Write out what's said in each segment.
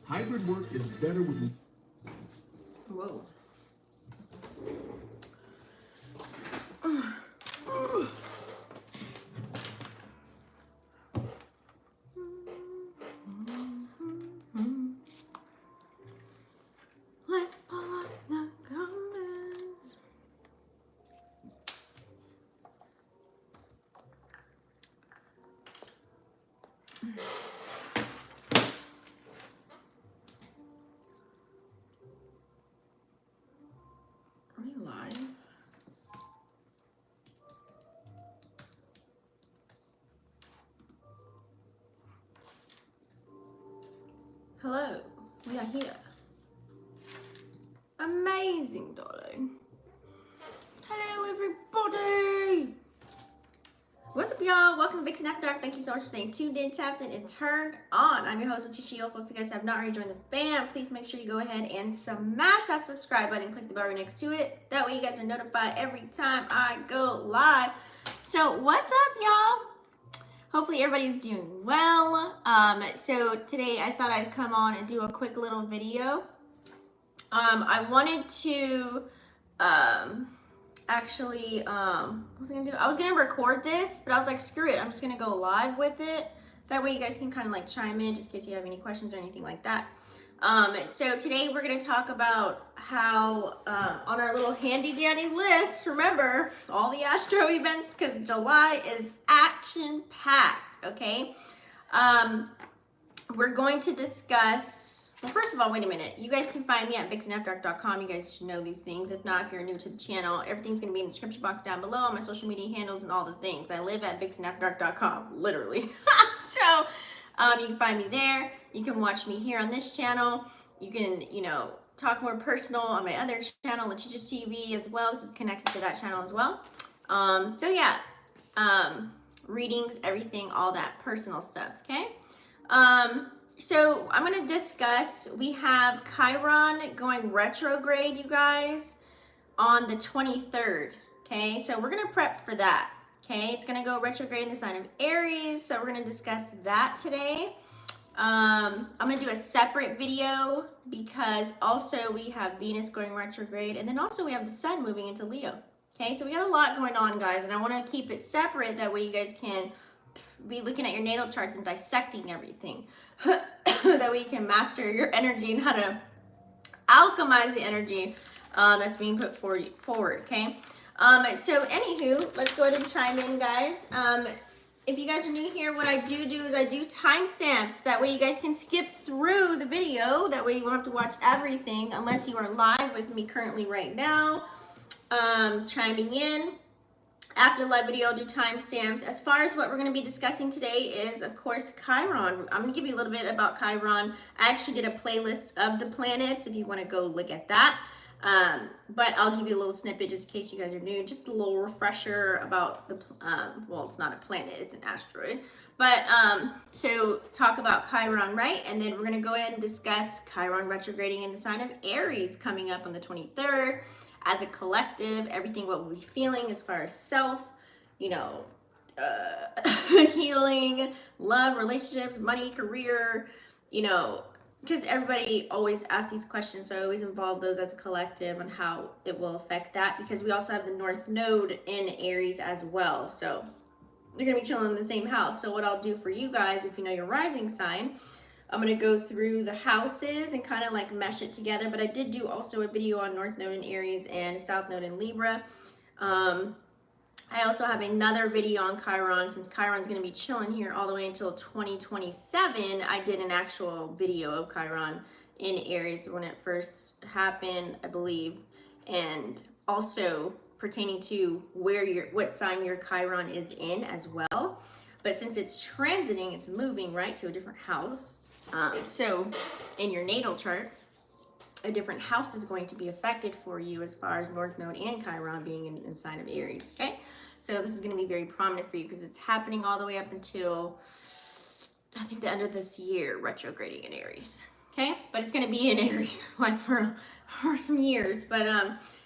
Hybrid work is better with... Whoa. Let's pull up the comments. Are we live? Hello, we are here. Amazing, darling. Hello, everybody. What's up, y'all? Welcome to Vixen After Dark. Thank you so much for staying tuned in, tapped in, and turned on. I'm your host, Leticia Yofo. If you guys have not already joined the fam, please make sure you go ahead and smash that subscribe button and click the bell right next to it. That way you guys are notified every time I go live. So what's up, y'all? Hopefully everybody's doing well. So today I thought I'd come on and do a quick little video. I wanted to actually what was I gonna do? I was gonna record this, but I was like, screw it, I'm just gonna go live with it. That way you guys can kind of like chime in just in case you have any questions or anything like that. So today we're gonna talk about how on our little handy dandy list, remember all the astro events, because July is action packed. Okay, we're going to discuss. Well, first of all, wait a minute. You guys can find me at vixenafterdark.com. You guys should know these things. If not, if you're new to the channel, everything's going to be in the description box down below, on my social media handles and all the things. I live at vixenafterdark.com, literally. So you can find me there. You can watch me here on this channel. You can, talk more personal on my other channel, Letitia's TV, as well. This is connected to that channel as well. So yeah, readings, everything, all that personal stuff, okay? So I'm going to discuss, we have Chiron going retrograde, you guys, on the 23rd, okay? So we're going to prep for that, okay? It's going to go retrograde in the sign of Aries, so we're going to discuss that today. I'm going to do a separate video because also we have Venus going retrograde, and then also we have the Sun moving into Leo, okay? So we got a lot going on, guys, and I want to keep it separate, that way you guys can be looking at your natal charts and dissecting everything. That way you can master your energy and how to alchemize the energy that's being put forward, okay? So anywho, let's go ahead and chime in, guys. If you guys are new here, what I do is I do timestamps. That way you guys can skip through the video. That way you won't have to watch everything unless you are live with me currently right now, chiming in. After the live video, I'll do timestamps. As far as what we're going to be discussing today is, of course, Chiron. I'm going to give you a little bit about Chiron. I actually did a playlist of the planets if you want to go look at that. But I'll give you a little snippet just in case you guys are new. Just a little refresher about the, well, it's not a planet, it's an asteroid. But so talk about Chiron, right? And then we're going to go ahead and discuss Chiron retrograding in the sign of Aries coming up on the 23rd. As a collective, everything what we'll be feeling as far as self, healing, love, relationships, money, career, because everybody always asks these questions, so I always involve those as a collective on how it will affect that, because we also have the North Node in Aries as well, so you're going to be chilling in the same house. So what I'll do for you guys, if you know your rising sign, I'm going to go through the houses and kind of like mesh it together. But I did do also a video on North Node in Aries and South Node in Libra. I also have another video on Chiron. Since Chiron's going to be chilling here all the way until 2027, I did an actual video of Chiron in Aries when it first happened, I believe. And also pertaining to what sign your Chiron is in as well. But since it's transiting, it's moving, right, to a different house. So in your natal chart, a different house is going to be affected for you as far as North Node and Chiron being in the sign of Aries, okay? So this is going to be very prominent for you because it's happening all the way up until, I think, the end of this year, retrograding in Aries, okay? But it's going to be in Aries, like for some years. But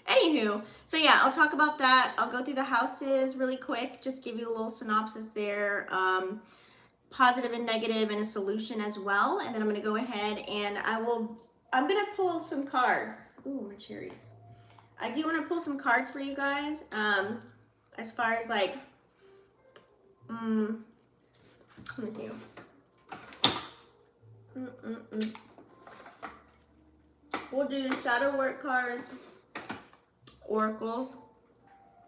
anywho, so yeah, I'll talk about that. I'll go through the houses really quick, just give you a little synopsis there. positive and negative and a solution as well. And then I'm going to go ahead and I'm going to pull some cards. Ooh, my cherries. I do want to pull some cards for you guys. As far as like, let me see. We'll do shadow work cards, oracles.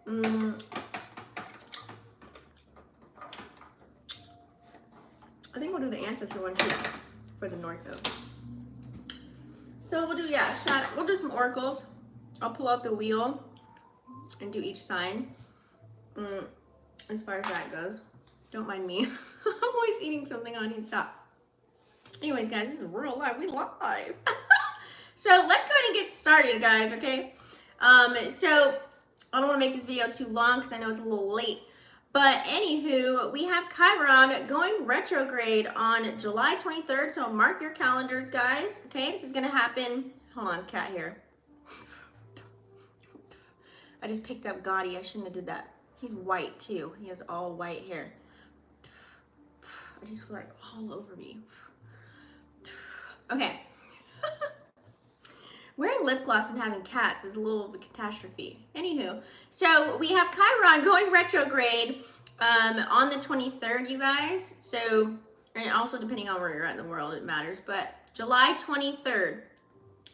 I think we'll do the ancestor one too for the North Node. So we'll do, yeah, we'll do some oracles. I'll pull out the wheel and do each sign. As far as that goes, don't mind me. I'm always eating something. I need to stop. Anyways, guys, this is real life. We live. So let's go ahead and get started, guys. Okay. So I don't want to make this video too long because I know it's a little late. But anywho, we have Chiron going retrograde on July 23rd. So mark your calendars, guys. Okay, this is going to happen. Hold on, cat hair. I just picked up Gotti. I shouldn't have did that. He's white too. He has all white hair. I just feel like all over me. Okay. Wearing lip gloss and having cats is a little of a catastrophe. Anywho, so we have Chiron going retrograde on the 23rd, you guys. So, and also depending on where you're at in the world, it matters. But July 23rd,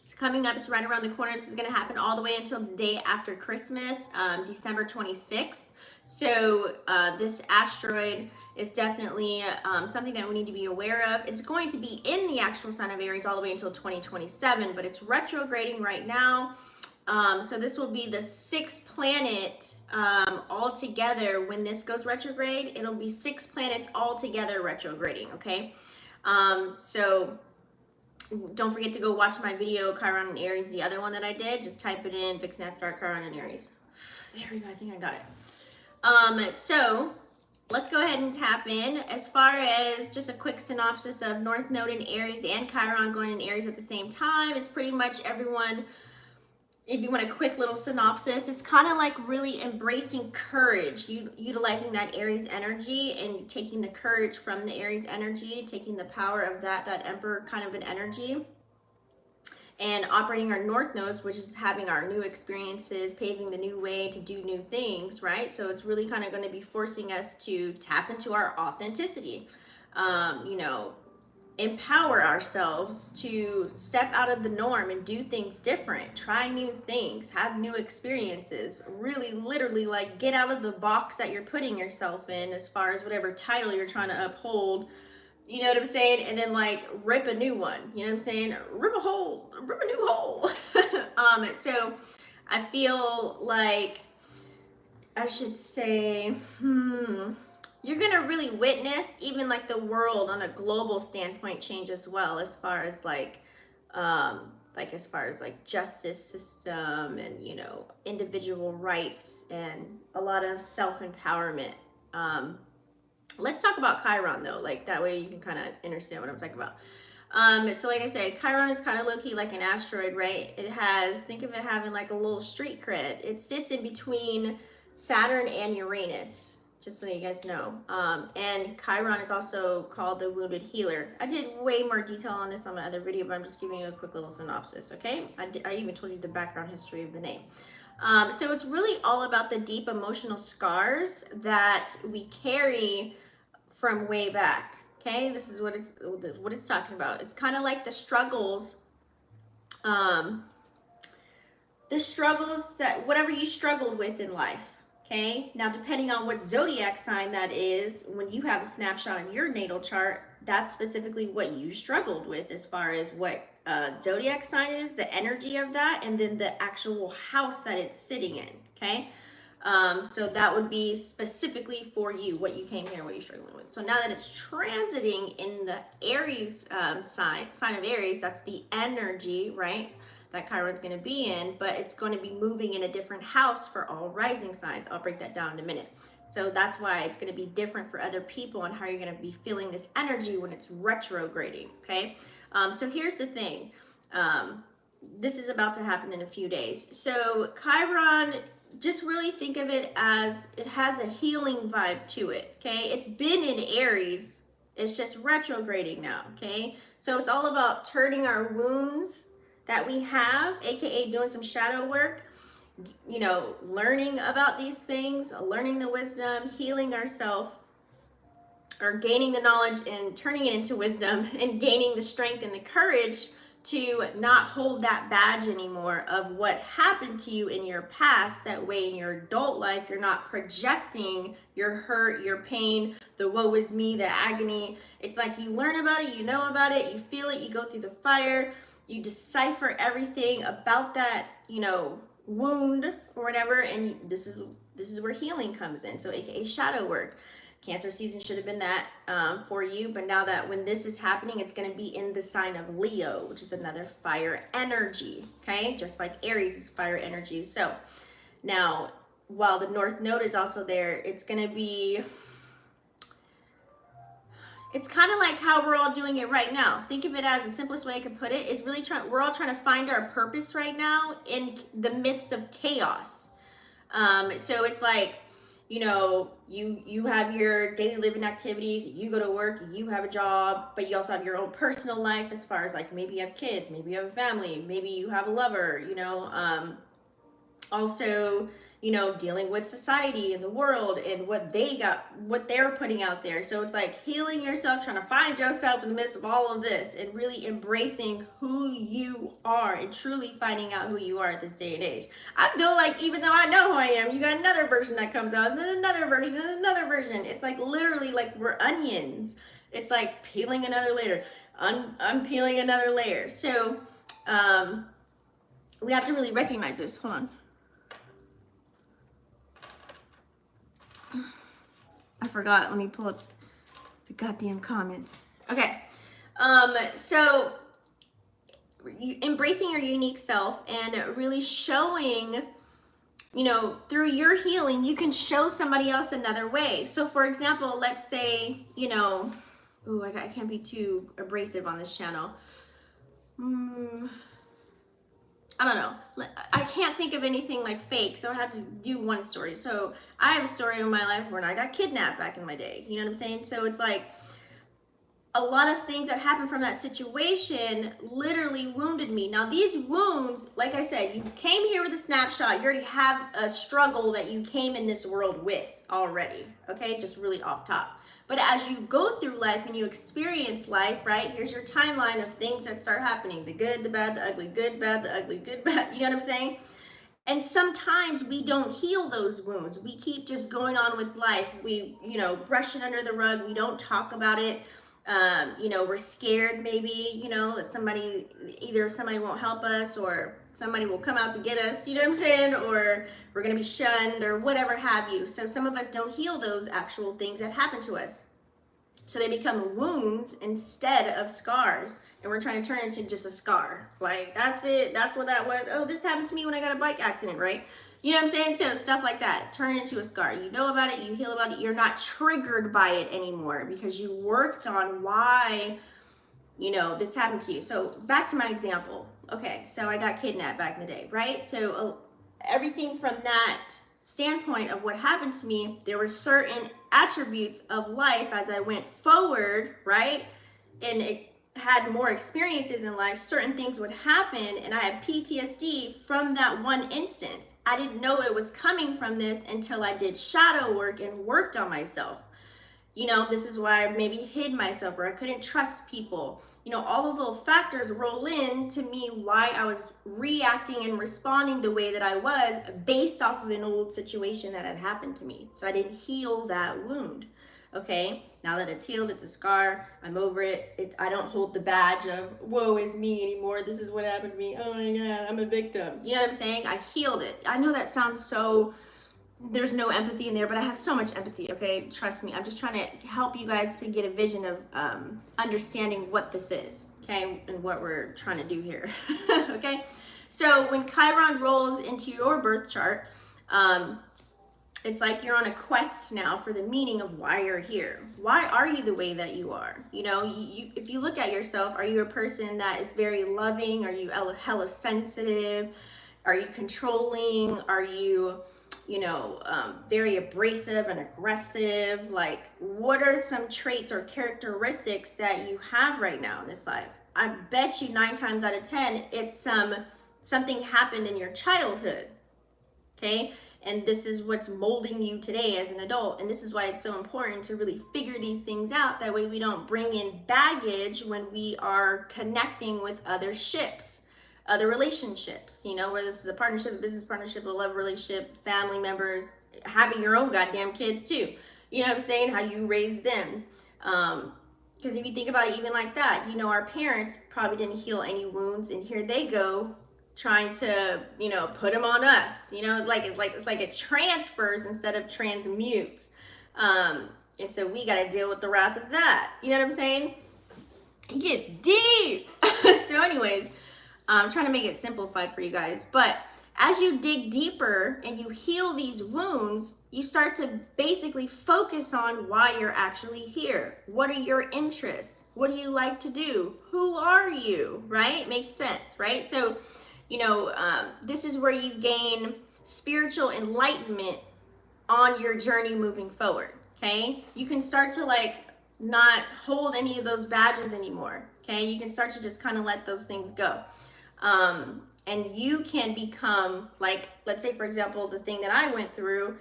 it's coming up. It's right around the corner. This is going to happen all the way until the day after Christmas, December 26th. So this asteroid is definitely something that we need to be aware of. It's going to be in the actual sign of Aries all the way until 2027, but it's retrograding right now. So this will be the 6th planet all together. When this goes retrograde, it'll be 6 planets all together retrograding, okay? So don't forget to go watch my video, Chiron and Aries, the other one that I did. Just type it in, Vixen After Dark, Chiron and Aries. There we go, I think I got it. So let's go ahead and tap in. As far as just a quick synopsis of North Node in Aries and Chiron going in Aries at the same time, it's pretty much everyone, if you want a quick little synopsis, it's kind of like really embracing courage, utilizing that Aries energy and taking the courage from the Aries energy, taking the power of that Emperor kind of an energy, and operating our North Nodes, which is having our new experiences, paving the new way to do new things, right? So it's really kind of going to be forcing us to tap into our authenticity, you know, empower ourselves to step out of the norm and do things different, try new things, have new experiences, really literally like get out of the box that you're putting yourself in as far as whatever title you're trying to uphold. You know what I'm saying? And then like rip a new one. You know what I'm saying? Rip a new hole. So I feel like I should say, you're gonna really witness even like the world on a global standpoint change as well, as far as like justice system and, you know, individual rights and a lot of self-empowerment. Let's talk about Chiron though, like that way you can kind of understand what I'm talking about. So like I said, Chiron is kind of low-key like an asteroid, right? It has, think of it having like a little street cred. It sits in between Saturn and Uranus, just so you guys know. And Chiron is also called the wounded healer. I did way more detail on this on my other video, but I'm just giving you a quick little synopsis, okay? I even told you the background history of the name. So it's really all about the deep emotional scars that we carry from way back. Okay, this is what it's talking about. It's kind of like the struggles that whatever you struggled with in life. Okay, now depending on what zodiac sign that is, when you have a snapshot of your natal chart, that's specifically what you struggled with as far as what zodiac sign is, the energy of that, and then the actual house that it's sitting in. Okay. So that would be specifically for you, what you came here, what you're struggling with. So now that it's transiting in the Aries sign of Aries, that's the energy, right, that Chiron's going to be in, but it's going to be moving in a different house for all rising signs. I'll break that down in a minute. So that's why it's going to be different for other people and how you're going to be feeling this energy when it's retrograding, okay? So here's the thing. This is about to happen in a few days. So Chiron, just really think of it as it has a healing vibe to it, okay? It's been in Aries It's just retrograding now, okay? So it's all about turning our wounds that we have, aka doing some shadow work, you know, learning about these things, learning the wisdom, healing ourselves, or gaining the knowledge and turning it into wisdom, and gaining the strength and the courage to not hold that badge anymore of what happened to you in your past. That way in your adult life, you're not projecting your hurt, your pain, the woe is me, the agony. It's like you learn about it, you know about it, you feel it, you go through the fire, you decipher everything about that, you know, wound or whatever, and this is where healing comes in. So aka shadow work. Cancer season should have been that for you, but now that when this is happening, it's going to be in the sign of Leo, which is another fire energy, okay? Just like Aries is fire energy. So now, while the North Node is also there, it's going to be, it's kind of like how we're all doing it right now. Think of it as the simplest way I could put it is really we're all trying to find our purpose right now in the midst of chaos. So it's like, you know, you have your daily living activities, you go to work, you have a job, but you also have your own personal life as far as like maybe you have kids, maybe you have a family, maybe you have a lover, you know, also, you know, dealing with society and the world and what they're putting out there. So it's like healing yourself, trying to find yourself in the midst of all of this and really embracing who you are and truly finding out who you are at this day and age. I feel like even though I know who I am, you got another version that comes out, and then another version, and another version. It's like literally like we're onions. It's like peeling another layer, unpeeling another layer. So we have to really recognize this. Hold on. I forgot. Let me pull up the goddamn comments. Okay. So embracing your unique self and really showing, you know, through your healing, you can show somebody else another way. So for example, let's say, you know, ooh, I can't be too abrasive on this channel. I don't know. I can't think of anything like fake, so I have to do one story. So I have a story in my life when I got kidnapped back in my day. You know what I'm saying? So it's like a lot of things that happened from that situation literally wounded me. Now these wounds, like I said, you came here with a snapshot. You already have a struggle that you came in this world with already. Okay, just really off top. But as you go through life and you experience life, right, here's your timeline of things that start happening. The good, the bad, the ugly, good, bad, the ugly, good, bad. You know what I'm saying? And sometimes we don't heal those wounds. We keep just going on with life. We, you know, brush it under the rug. We don't talk about it. You know, we're scared maybe, you know, that either somebody won't help us or somebody will come out to get us, you know what I'm saying? Or we're going to be shunned or whatever have you. So some of us don't heal those actual things that happen to us. So they become wounds instead of scars. And we're trying to turn it into just a scar. Like, that's it. That's what that was. Oh, this happened to me when I got a bike accident, right? You know what I'm saying? So stuff like that. Turn it into a scar. You know about it. You heal about it. You're not triggered by it anymore because you worked on why, you know, this happened to you. So back to my example. Okay, so I got kidnapped back in the day, right? So everything from that standpoint of what happened to me, there were certain attributes of life as I went forward, right? And it had more experiences in life, certain things would happen, and I had PTSD from that one instance. I didn't know it was coming from this until I did shadow work and worked on myself. You know, this is why I maybe hid myself or I couldn't trust people. You know, all those little factors roll in to me why I was reacting and responding the way that I was based off of an old situation that had happened to me. So I didn't heal that wound. Okay, now that it's healed, it's a scar. I'm over it. I don't hold the badge of woe is me anymore. This is what happened to me. Oh my God, I'm a victim. You know what I'm saying? I healed it. I know that sounds so, there's no empathy in there, but I have so much empathy, okay? Trust me. I'm just trying to help you guys to get a vision of understanding what this is, okay? And what we're trying to do here, okay? So when Chiron rolls into your birth chart, it's like you're on a quest now for the meaning of why you're here. Why are you the way that you are? You know, if you look at yourself, are you a person that is very loving? Are you hella sensitive? Are you controlling? Are you, very abrasive and aggressive. Like, what are some traits or characteristics that you have right now in this life? I bet you 9 times out of 10, it's something happened in your childhood, okay? And this is what's molding you today as an adult. And this is why it's so important to really figure these things out. That way we don't bring in baggage when we are connecting with other ships, other relationships, whether this is a partnership, a business partnership, a love relationship, family members, having your own goddamn kids too. You know what I'm saying? How you raise them. Because if you think about it even like that, our parents probably didn't heal any wounds, and here they go trying to, put them on us, it's like it transfers instead of transmutes. And so we got to deal with the wrath of that. You know what I'm saying? It gets deep. So anyways, I'm trying to make it simplified for you guys. But as you dig deeper and you heal these wounds, you start to basically focus on why you're actually here. What are your interests? What do you like to do? Who are you? Right? Makes sense, right? So, this is where you gain spiritual enlightenment on your journey moving forward. Okay? You can start to not hold any of those badges anymore. Okay? You can start to just kind of let those things go. And you can become let's say, for example, the thing that I went through,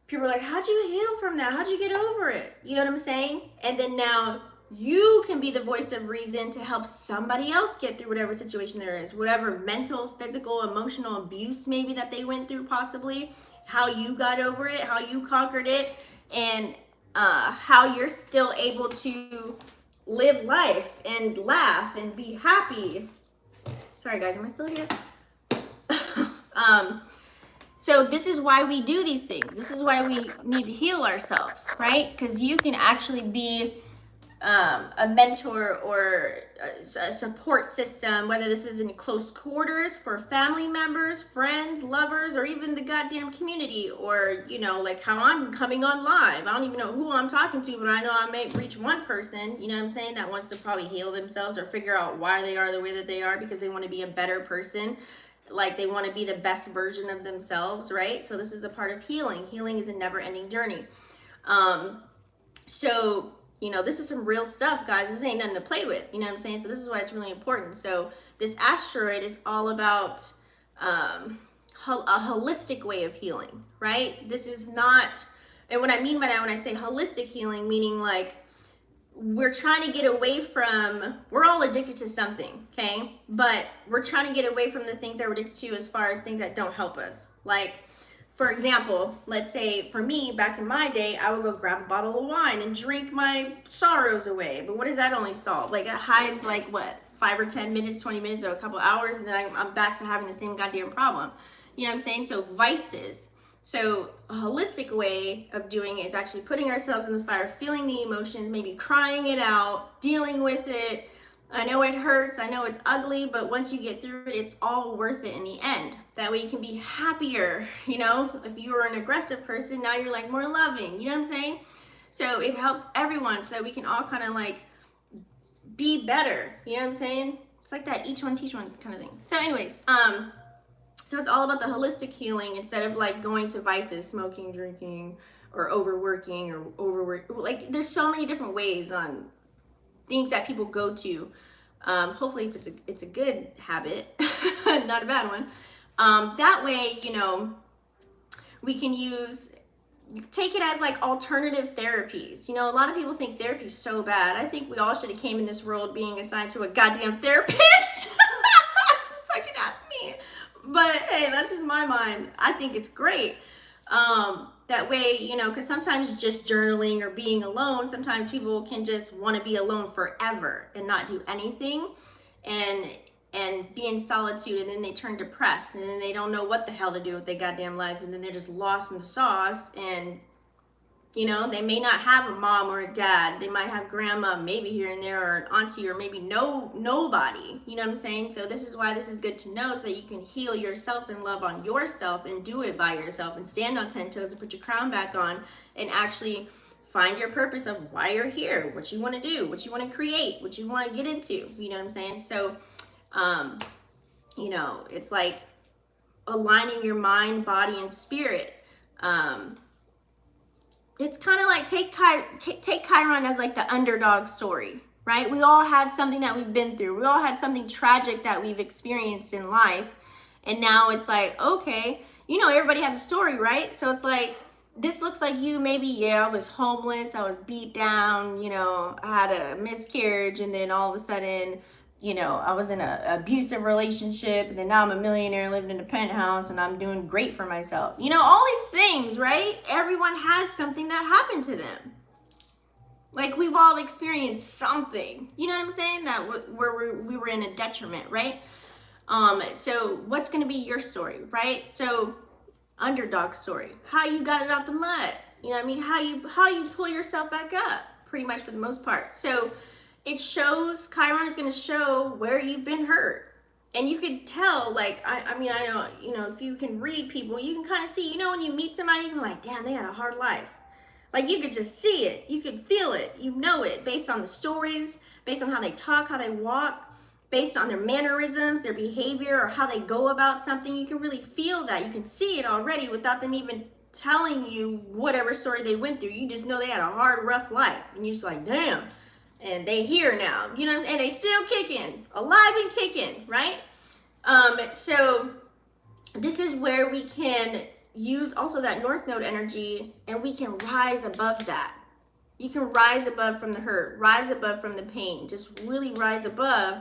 people are like, how'd you heal from that? How'd you get over it? You know what I'm saying? And then now you can be the voice of reason to help somebody else get through whatever situation there is, whatever mental, physical, emotional abuse maybe that they went through, possibly, how you got over it, how you conquered it, and how you're still able to live life and laugh and be happy. Sorry guys, am I still here? So this is why we do these things. This is why we need to heal ourselves, right? Because you can actually be a mentor or a support system, whether this is in close quarters for family members, friends, lovers, or even the goddamn community, or how I'm coming on live. I don't even know who I'm talking to, but I know I may reach one person, you know what I'm saying, that wants to probably heal themselves or figure out why they are the way that they are, because they want to be a better person. They want to be the best version of themselves, right? So this is a part of healing. Healing is a never-ending journey. So this is some real stuff, guys. This ain't nothing to play with. You know what I'm saying? So this is why it's really important. So this asteroid is all about a holistic way of healing, right? This is not, and what I mean by that when I say holistic healing, meaning we're trying to get away from, we're all addicted to something, okay? But we're trying to get away from the things that we're addicted to as far as things that don't help us. For example, let's say for me, back in my day, I would go grab a bottle of wine and drink my sorrows away. But what does that only solve? It hides 5 or 10 minutes, 20 minutes, or a couple hours, and then I'm back to having the same goddamn problem. You know what I'm saying? So vices. So a holistic way of doing it is actually putting ourselves in the fire, feeling the emotions, maybe crying it out, dealing with it. I know it hurts, I know it's ugly, but once you get through it, it's all worth it in the end. That way you can be happier, If you were an aggressive person, now you're more loving, you know what I'm saying? So it helps everyone so that we can all kind of be better, you know what I'm saying? It's like that each one teach one kind of thing. So anyways, so it's all about the holistic healing instead of going to vices, smoking, drinking, or overworking or overwork. There's so many different ways on things that people go to. Hopefully if it's a good habit, not a bad one. That way, we can take it as alternative therapies. A lot of people think therapy is so bad. I think we all should have came in this world being assigned to a goddamn therapist. Fucking ask me. But hey, that's just my mind. I think it's great. That way, because sometimes just journaling or being alone, sometimes people can just want to be alone forever and not do anything and be in solitude, and then they turn depressed, and then they don't know what the hell to do with their goddamn life, and then they're just lost in the sauce, and they may not have a mom or a dad. They might have grandma maybe here and there, or an auntie, or maybe nobody. You know what I'm saying? So this is why this is good to know, so that you can heal yourself and love on yourself and do it by yourself and stand on 10 toes and put your crown back on and actually find your purpose of why you're here, what you want to do, what you want to create, what you want to get into. You know what I'm saying? So, it's aligning your mind, body, and spirit It's kind of like take Chiron as like the underdog story, right? We all had something that we've been through. We all had something tragic that we've experienced in life. And now it's like, okay, everybody has a story, right? So it's like, this looks like you. Maybe, yeah, I was homeless, I was beat down, I had a miscarriage, and then all of a sudden, I was in an abusive relationship, and then now I'm a millionaire living in a penthouse, and I'm doing great for myself. All these things, right? Everyone has something that happened to them. Like, we've all experienced something, you know what I'm saying? That where we were in a detriment, right? So what's going to be your story, right? So underdog story, how you got it out the mud, how you pull yourself back up, pretty much for the most part. So it shows, Chiron is going to show where you've been hurt, and you can tell, like, I know, if you can read people, you can kind of see, when you meet somebody, you can be like, damn, they had a hard life. Like, you could just see it, you can feel it, it based on the stories, based on how they talk, how they walk, based on their mannerisms, their behavior, or how they go about something. You can really feel that. You can see it already without them even telling you whatever story they went through. You just know they had a hard, rough life. And you're just like, damn. And they here now, and they still kicking, alive and kicking, right? So this is where we can use also that North Node energy, and we can rise above that. You can rise above from the hurt, rise above from the pain, just really rise above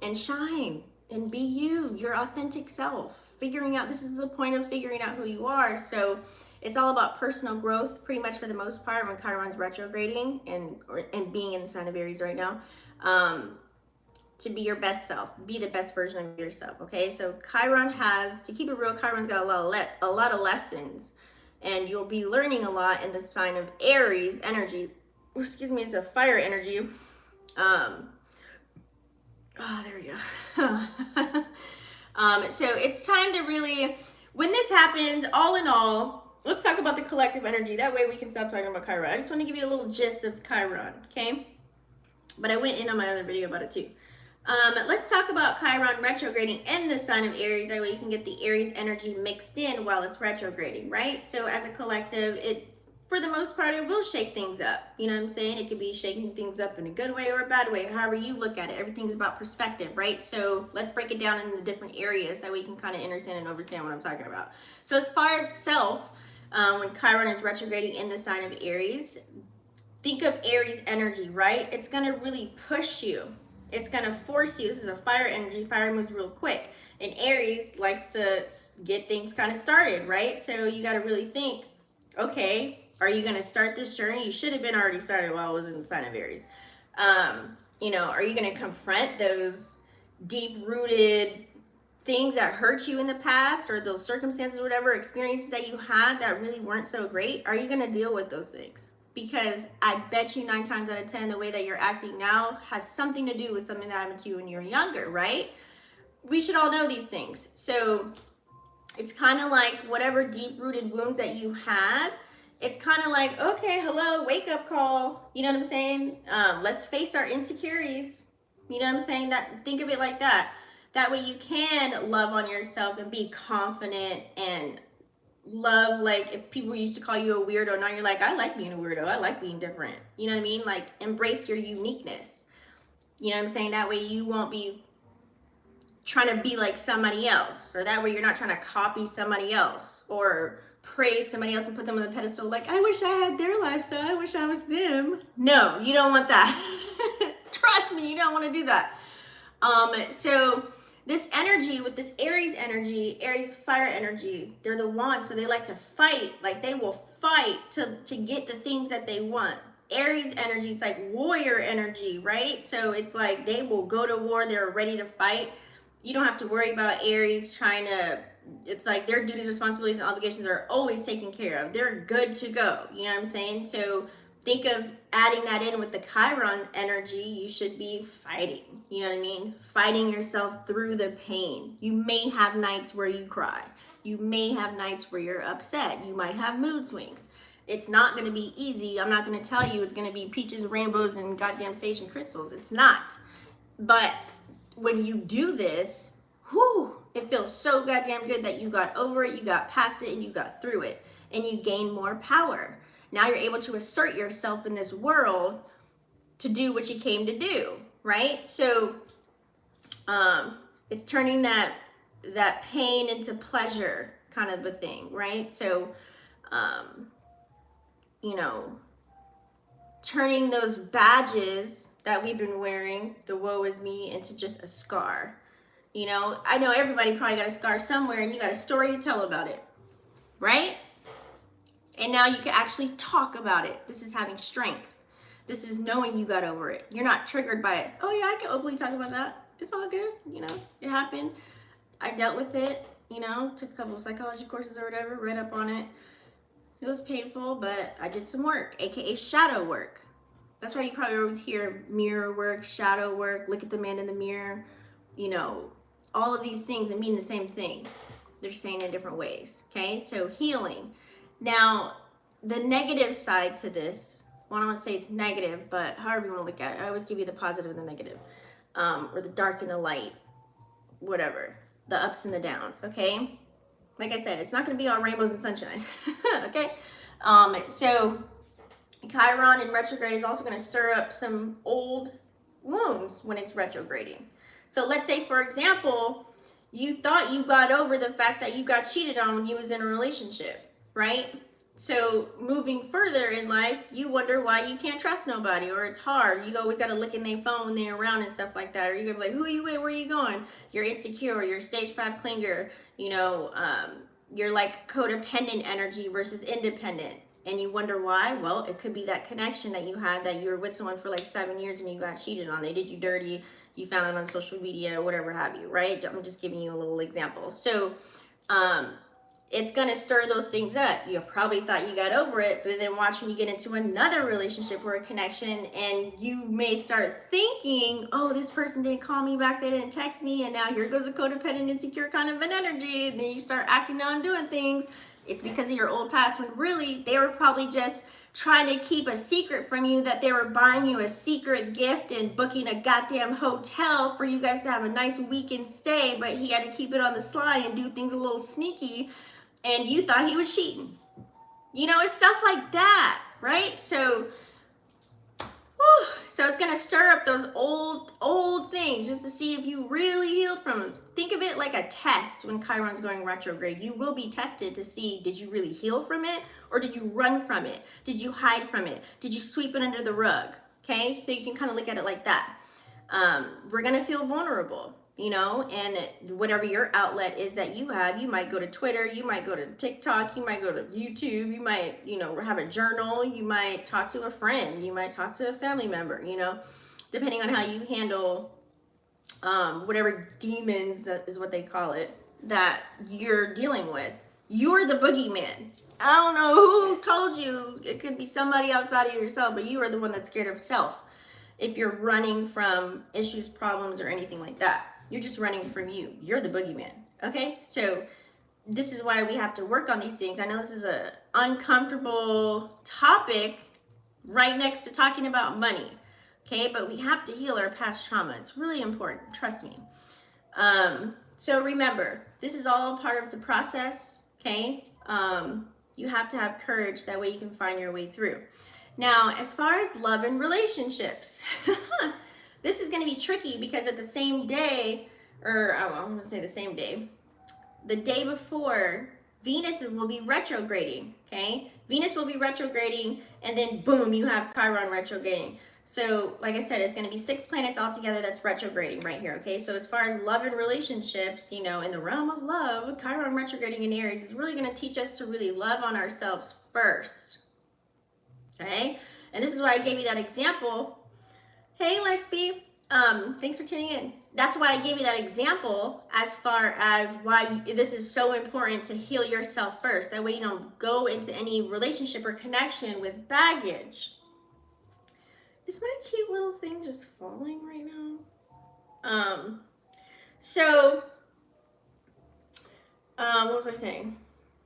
and shine and be you, your authentic self. This is the point of figuring out who you are. So it's all about personal growth, pretty much for the most part, when Chiron's retrograding and being in the sign of Aries right now, to be your best self, be the best version of yourself. Okay, so Chiron to keep it real, Chiron's got a lot of lessons, and you'll be learning a lot in the sign of Aries energy. Excuse me, it's a fire energy. There we go. So it's time to really, when this happens, all in all, let's talk about the collective energy. That way we can stop talking about Chiron. I just want to give you a little gist of Chiron, okay? But I went in on my other video about it too. Let's talk about Chiron retrograding in the sign of Aries. That way you can get the Aries energy mixed in while it's retrograding, right? So as a collective, for the most part, it will shake things up. You know what I'm saying? It could be shaking things up in a good way or a bad way, however you look at it. Everything's about perspective, right? So let's break it down in the different areas that way you can kind of understand and understand what I'm talking about. So as far as self, when Chiron is retrograding in the sign of Aries, think of Aries energy, right? It's going to really push you. It's going to force you. This is a fire energy. Fire moves real quick. And Aries likes to get things kind of started, right? So you got to really think, okay, are you going to start this journey? You should have been already started while I was in the sign of Aries. Are you going to confront those deep-rooted things that hurt you in the past, or those circumstances, whatever experiences that you had that really weren't so great? Are you going to deal with those things? Because I bet you 9 times out of 10, the way that you're acting now has something to do with something that happened to you when you were younger, right? We should all know these things. So it's kind of like whatever deep-rooted wounds that you had, it's kind of like, okay, hello, wake up call. You know what I'm saying? Let's face our insecurities. You know what I'm saying? Think of it like that. That way you can love on yourself and be confident and love, like if people used to call you a weirdo, now you're like, I like being a weirdo. I like being different. You know what I mean? Like, embrace your uniqueness. You know what I'm saying? That way you won't be trying to be like somebody else, or that way you're not trying to copy somebody else or praise somebody else and put them on the pedestal like, I wish I had their lifestyle, I wish I was them. No, you don't want that. Trust me, you don't want to do that. So this energy with this Aries energy, Aries fire energy, they're the ones, so they like to fight. Like, they will fight to get the things that they want. Aries energy, it's like warrior energy, right? So it's like they will go to war, they're ready to fight. You don't have to worry about Aries trying to, it's like their duties, responsibilities, and obligations are always taken care of. They're good to go. You know what I'm saying? So think of adding that in with the Chiron energy. You should be fighting. You know what I mean? Fighting yourself through the pain. You may have nights where you cry. You may have nights where you're upset. You might have mood swings. It's not going to be easy. I'm not going to tell you it's going to be peaches, rainbows, and goddamn sage and crystals. It's not. But when you do this, whew, it feels so goddamn good that you got over it, you got past it, and you got through it. and you gain more power. Now you're able to assert yourself in this world to do what you came to do, right? So it's turning that pain into pleasure kind of a thing, right? So you know, turning those badges that we've been wearing, the woe is me, into just a scar. You know, I know everybody probably got a scar somewhere and you got a story to tell about it, right? And now you can actually talk about it. This is having strength. This is knowing you got over it. You're not triggered by it. Oh yeah, I can openly talk about that. It's all good, you know, it happened. I dealt with it, you know, took a couple of psychology courses or whatever, read up on it. It was painful, but I did some work, aka shadow work. That's why you probably always hear mirror work, shadow work, look at the man in the mirror, you know, all of these things that mean the same thing. They're saying in different ways, okay? So healing. Now, the negative side to this, well, I don't want to say it's negative, but however you want to look at it, I always give you the positive and the negative, or the dark and the light, whatever, the ups and the downs, okay? Like I said, it's not going to be all rainbows and sunshine, okay? So Chiron in retrograde is also going to stir up some old wounds when it's retrograding. So let's say, for example, you thought you got over the fact that you got cheated on when you was in a relationship, right? So moving further in life, you wonder why you can't trust nobody, or it's hard. You always got to look in their phone when they're around and stuff like that. Or you're going to be like, who are you with? Where are you going? You're insecure. You're stage 5 clinger. You know, you're like codependent energy versus independent. And you wonder why? Well, it could be that connection that you had, that you were with someone for like 7 years and you got cheated on. They did you dirty. You found it on social media or whatever have you, right? I'm just giving you a little example. So it's going to stir those things up. You probably thought you got over it, but then watch when you get into another relationship or a connection, and you may start thinking, oh, this person didn't call me back, they didn't text me, and now here goes a codependent, insecure kind of an energy, and then you start acting out and doing things. It's because of your old past, when really they were probably just trying to keep a secret from you, that they were buying you a secret gift and booking a goddamn hotel for you guys to have a nice weekend stay, but he had to keep it on the sly and do things a little sneaky, and you thought he was cheating. You know, it's stuff like that, right? So it's going to stir up those old things just to see if you really healed from them. Think of it like a test when Chiron's going retrograde. You will be tested to see, did you really heal from it, or did you run from it? Did you hide from it? Did you sweep it under the rug? Okay, so you can kind of look at it like that. We're going to feel vulnerable, you know, and whatever your outlet is that you have, you might go to Twitter, you might go to TikTok, you might go to YouTube, you might, you know, have a journal, you might talk to a friend, you might talk to a family member, you know, depending on how you handle whatever demons, that is what they call it, that you're dealing with. You're the boogeyman. I don't know who told you. It could be somebody outside of yourself, but you are the one that's scared of self. If you're running from issues, problems, or anything like that, you're just running from you. You're the boogeyman, okay? So this is why we have to work on these things. I know this is an uncomfortable topic right next to talking about money, okay? But we have to heal our past trauma. It's really important, trust me. So remember, this is all part of the process, okay? You have to have courage. That way you can find your way through. Now, as far as love and relationships, this is going to be tricky because at the same day, or I'm going to say the same day, the day before, Venus will be retrograding, okay? Venus will be retrograding, and then boom, you have Chiron retrograding. So, like I said, it's going to be 6 planets altogether that's retrograding right here, okay? So as far as love and relationships, you know, in the realm of love, Chiron retrograding in Aries is really going to teach us to really love on ourselves first, okay? And this is why I gave you that example. Hey, Lexby, thanks for tuning in. That's why I gave you that example as far as why this is so important to heal yourself first. That way you don't go into any relationship or connection with baggage. Is my cute little thing just falling right now? What was I saying?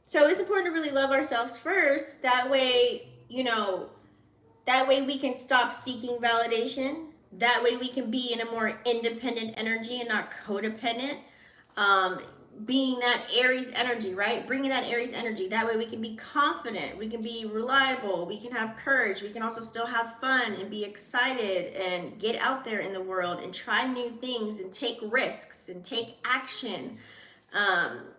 So it's important to really love ourselves first. That way, you know, that way we can stop seeking validation. That way we can be in a more independent energy and not codependent. being that Aries energy, right? Bringing that Aries energy. That way we can be confident, we can be reliable, we can have courage, we can also still have fun and be excited and get out there in the world and try new things and take risks and take action.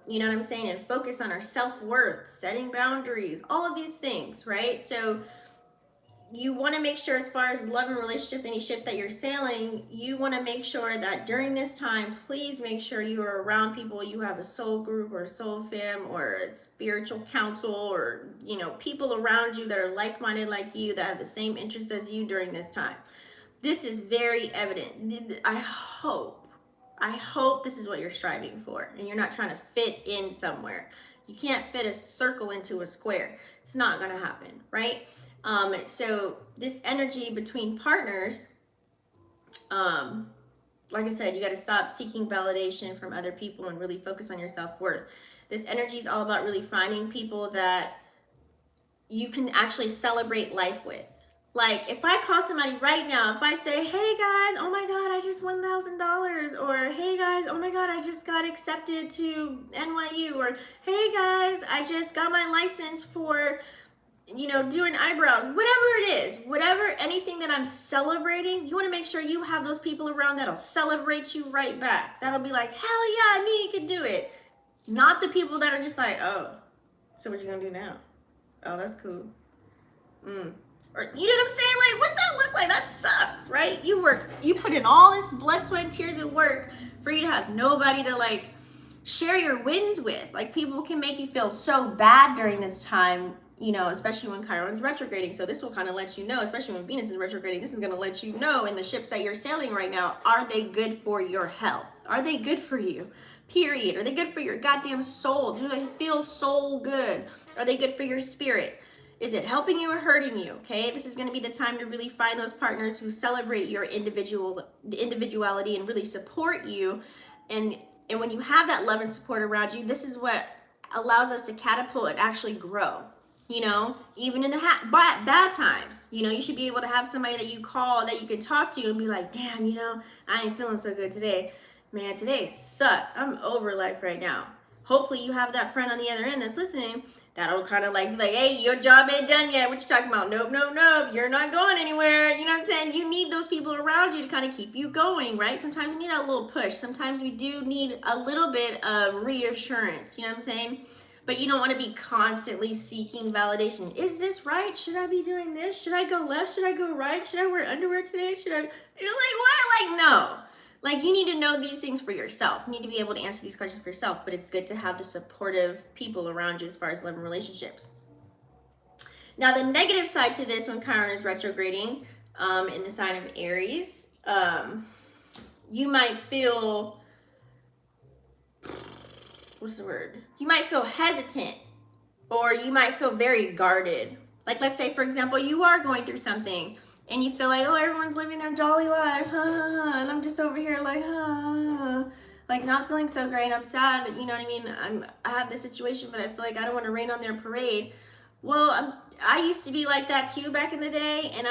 You know what I'm saying? And focus on our self-worth, setting boundaries, all of these things, right? So you want to make sure, as far as love and relationships, any ship that you're sailing, you want to make sure that during this time, please make sure you are around people, you have a soul group or a soul fam or a spiritual council, or, you know, people around you that are like-minded like you, that have the same interests as you during this time. This is very evident. I hope this is what you're striving for, and you're not trying to fit in somewhere. You can't fit a circle into a square. It's not going to happen, right? So this energy between partners, like I said, you got to stop seeking validation from other people and really focus on your self-worth. This energy is all about really finding people that you can actually celebrate life with. Like, if I call somebody right now, if I say, hey guys, oh my God, I just won $1,000, or hey guys, oh my God, I just got accepted to NYU, or hey guys, I just got my license for, you know, doing eyebrows, whatever it is, anything that I'm celebrating, you want to make sure you have those people around that'll celebrate you right back. That'll be like, hell yeah, I knew you could do it. Not the people that are just like, oh, so what you gonna do now? Oh, that's cool. Or, you know what I'm saying? Like, what's that look like? That sucks, right? You put in all this blood, sweat, and tears and work for you to have nobody to, like, share your wins with. Like, people can make you feel so bad during this time, you know, especially when Chiron's retrograding. So this will kind of let you know, especially when Venus is retrograding, this is going to let you know, in the ships that you're sailing right now, are they good for your health? Are they good for you? Period. Are they good for your goddamn soul? Do they feel so good? Are they good for your spirit? Is it helping you or hurting you? Okay, this is going to be the time to really find those partners who celebrate your individuality and really support you. And when you have that love and support around you, this is what allows us to catapult and actually grow. You know, even in the bad times, you know, you should be able to have somebody that you call, that you can talk to and be like, damn, you know, I ain't feeling so good today. Man, today sucked. I'm over life right now. Hopefully you have that friend on the other end that's listening that'll kind of like, hey, your job ain't done yet. What you talking about? Nope, nope, nope. You're not going anywhere. You know what I'm saying? You need those people around you to kind of keep you going, right? Sometimes we need that little push. Sometimes we do need a little bit of reassurance. You know what I'm saying? But you don't want to be constantly seeking validation. Is this right? Should I be doing this? Should I go left? Should I go right? Should I wear underwear today? You're like, what? Like, no. Like, you need to know these things for yourself. You need to be able to answer these questions for yourself. But it's good to have the supportive people around you as far as love and relationships. Now, the negative side to this, when Chiron is retrograding in the sign of Aries, you might feel... what's the word? You might feel hesitant, or you might feel very guarded. Like, let's say, for example, you are going through something and you feel like, oh, everyone's living their jolly life, and I'm just over here like, like not feeling so great. I'm sad, you know what I mean? I have this situation, but I feel like I don't want to rain on their parade. Well, I used to be like that too back in the day, and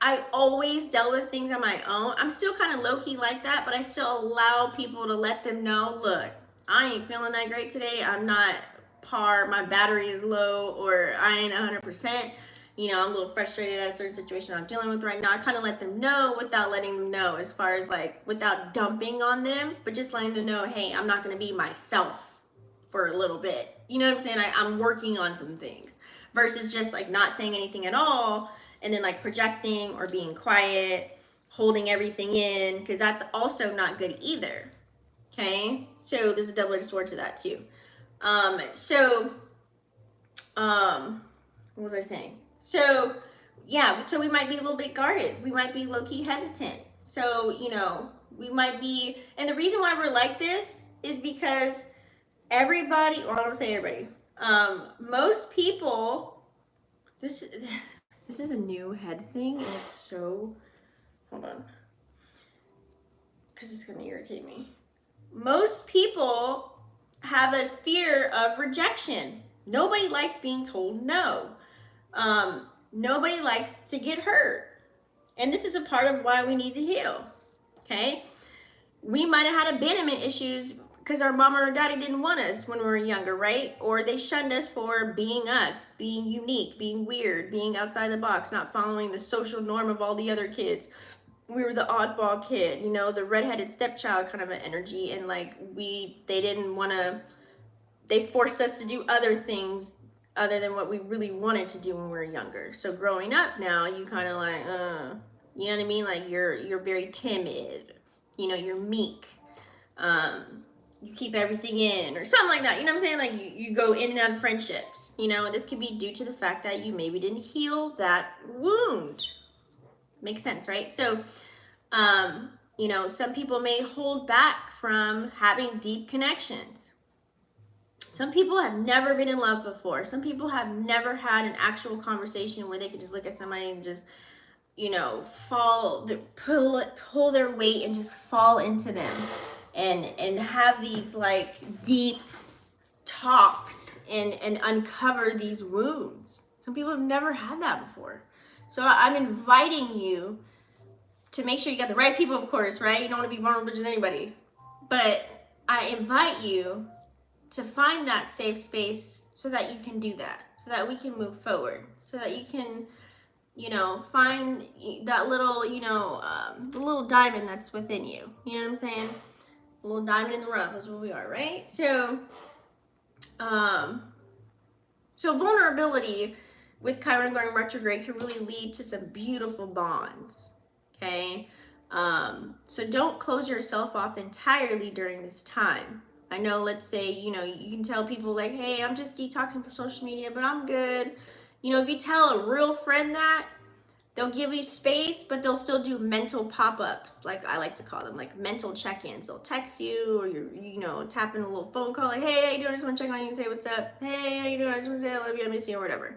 I always dealt with things on my own. I'm still kind of low-key like that, but I still allow people to let them know, look, I ain't feeling that great today. I'm not par, my battery is low, or I ain't 100%. You know, I'm a little frustrated at a certain situation I'm dealing with right now. I kind of let them know without letting them know, as far as like, without dumping on them, but just letting them know, hey, I'm not going to be myself for a little bit. You know what I'm saying? I'm working on some things, versus just like not saying anything at all and then like projecting or being quiet, holding everything in, because that's also not good either. Okay, so there's a double-edged sword to that too. What was I saying? So yeah, so we might be a little bit guarded. We might be low-key hesitant. So, you know, we might be, and the reason why we're like this is because everybody, well, I don't say everybody, most people, this is a new head thing, and it's so, hold on, because it's going to irritate me. Most people have a fear of rejection. Nobody likes being told no. Nobody likes to get hurt. And this is a part of why we need to heal. Okay? We might have had abandonment issues because our mama or daddy didn't want us when we were younger, right? Or they shunned us for being us, being unique, being weird, being outside the box, not following the social norm of all the other kids. We were the oddball kid, you know, the redheaded stepchild kind of an energy. And like they didn't want to, they forced us to do other things other than what we really wanted to do when we were younger. So growing up now, you kind of like, you know what I mean? Like you're very timid, you know, you're meek. You keep everything in or something like that. You know what I'm saying? Like you go in and out of friendships, you know, and this could be due to the fact that you maybe didn't heal that wound. Makes sense, right? So, you know, some people may hold back from having deep connections. Some people have never been in love before. Some people have never had an actual conversation where they could just look at somebody and just, you know, pull their weight and just fall into them and have these like deep talks and uncover these wounds. Some people have never had that before. So I'm inviting you to make sure you got the right people, of course, right? You don't want to be vulnerable with anybody. But I invite you to find that safe space so that you can do that, so that we can move forward, so that you can, you know, find that little, you know, the little diamond that's within you. You know what I'm saying? A little diamond in the rough is what we are, right? So, so vulnerability with Chiron going retrograde can really lead to some beautiful bonds, okay? So don't close yourself off entirely during this time. I know, let's say, you know, you can tell people like, hey, I'm just detoxing from social media, but I'm good. You know, if you tell a real friend that, they'll give you space, but they'll still do mental pop-ups, like I like to call them, like mental check-ins. They'll text you, or you're, you know, tapping a little phone call, like, hey, how you doing? I just want to check on you and say what's up. Hey, how you doing? I just want to say I love you, I miss you, or whatever.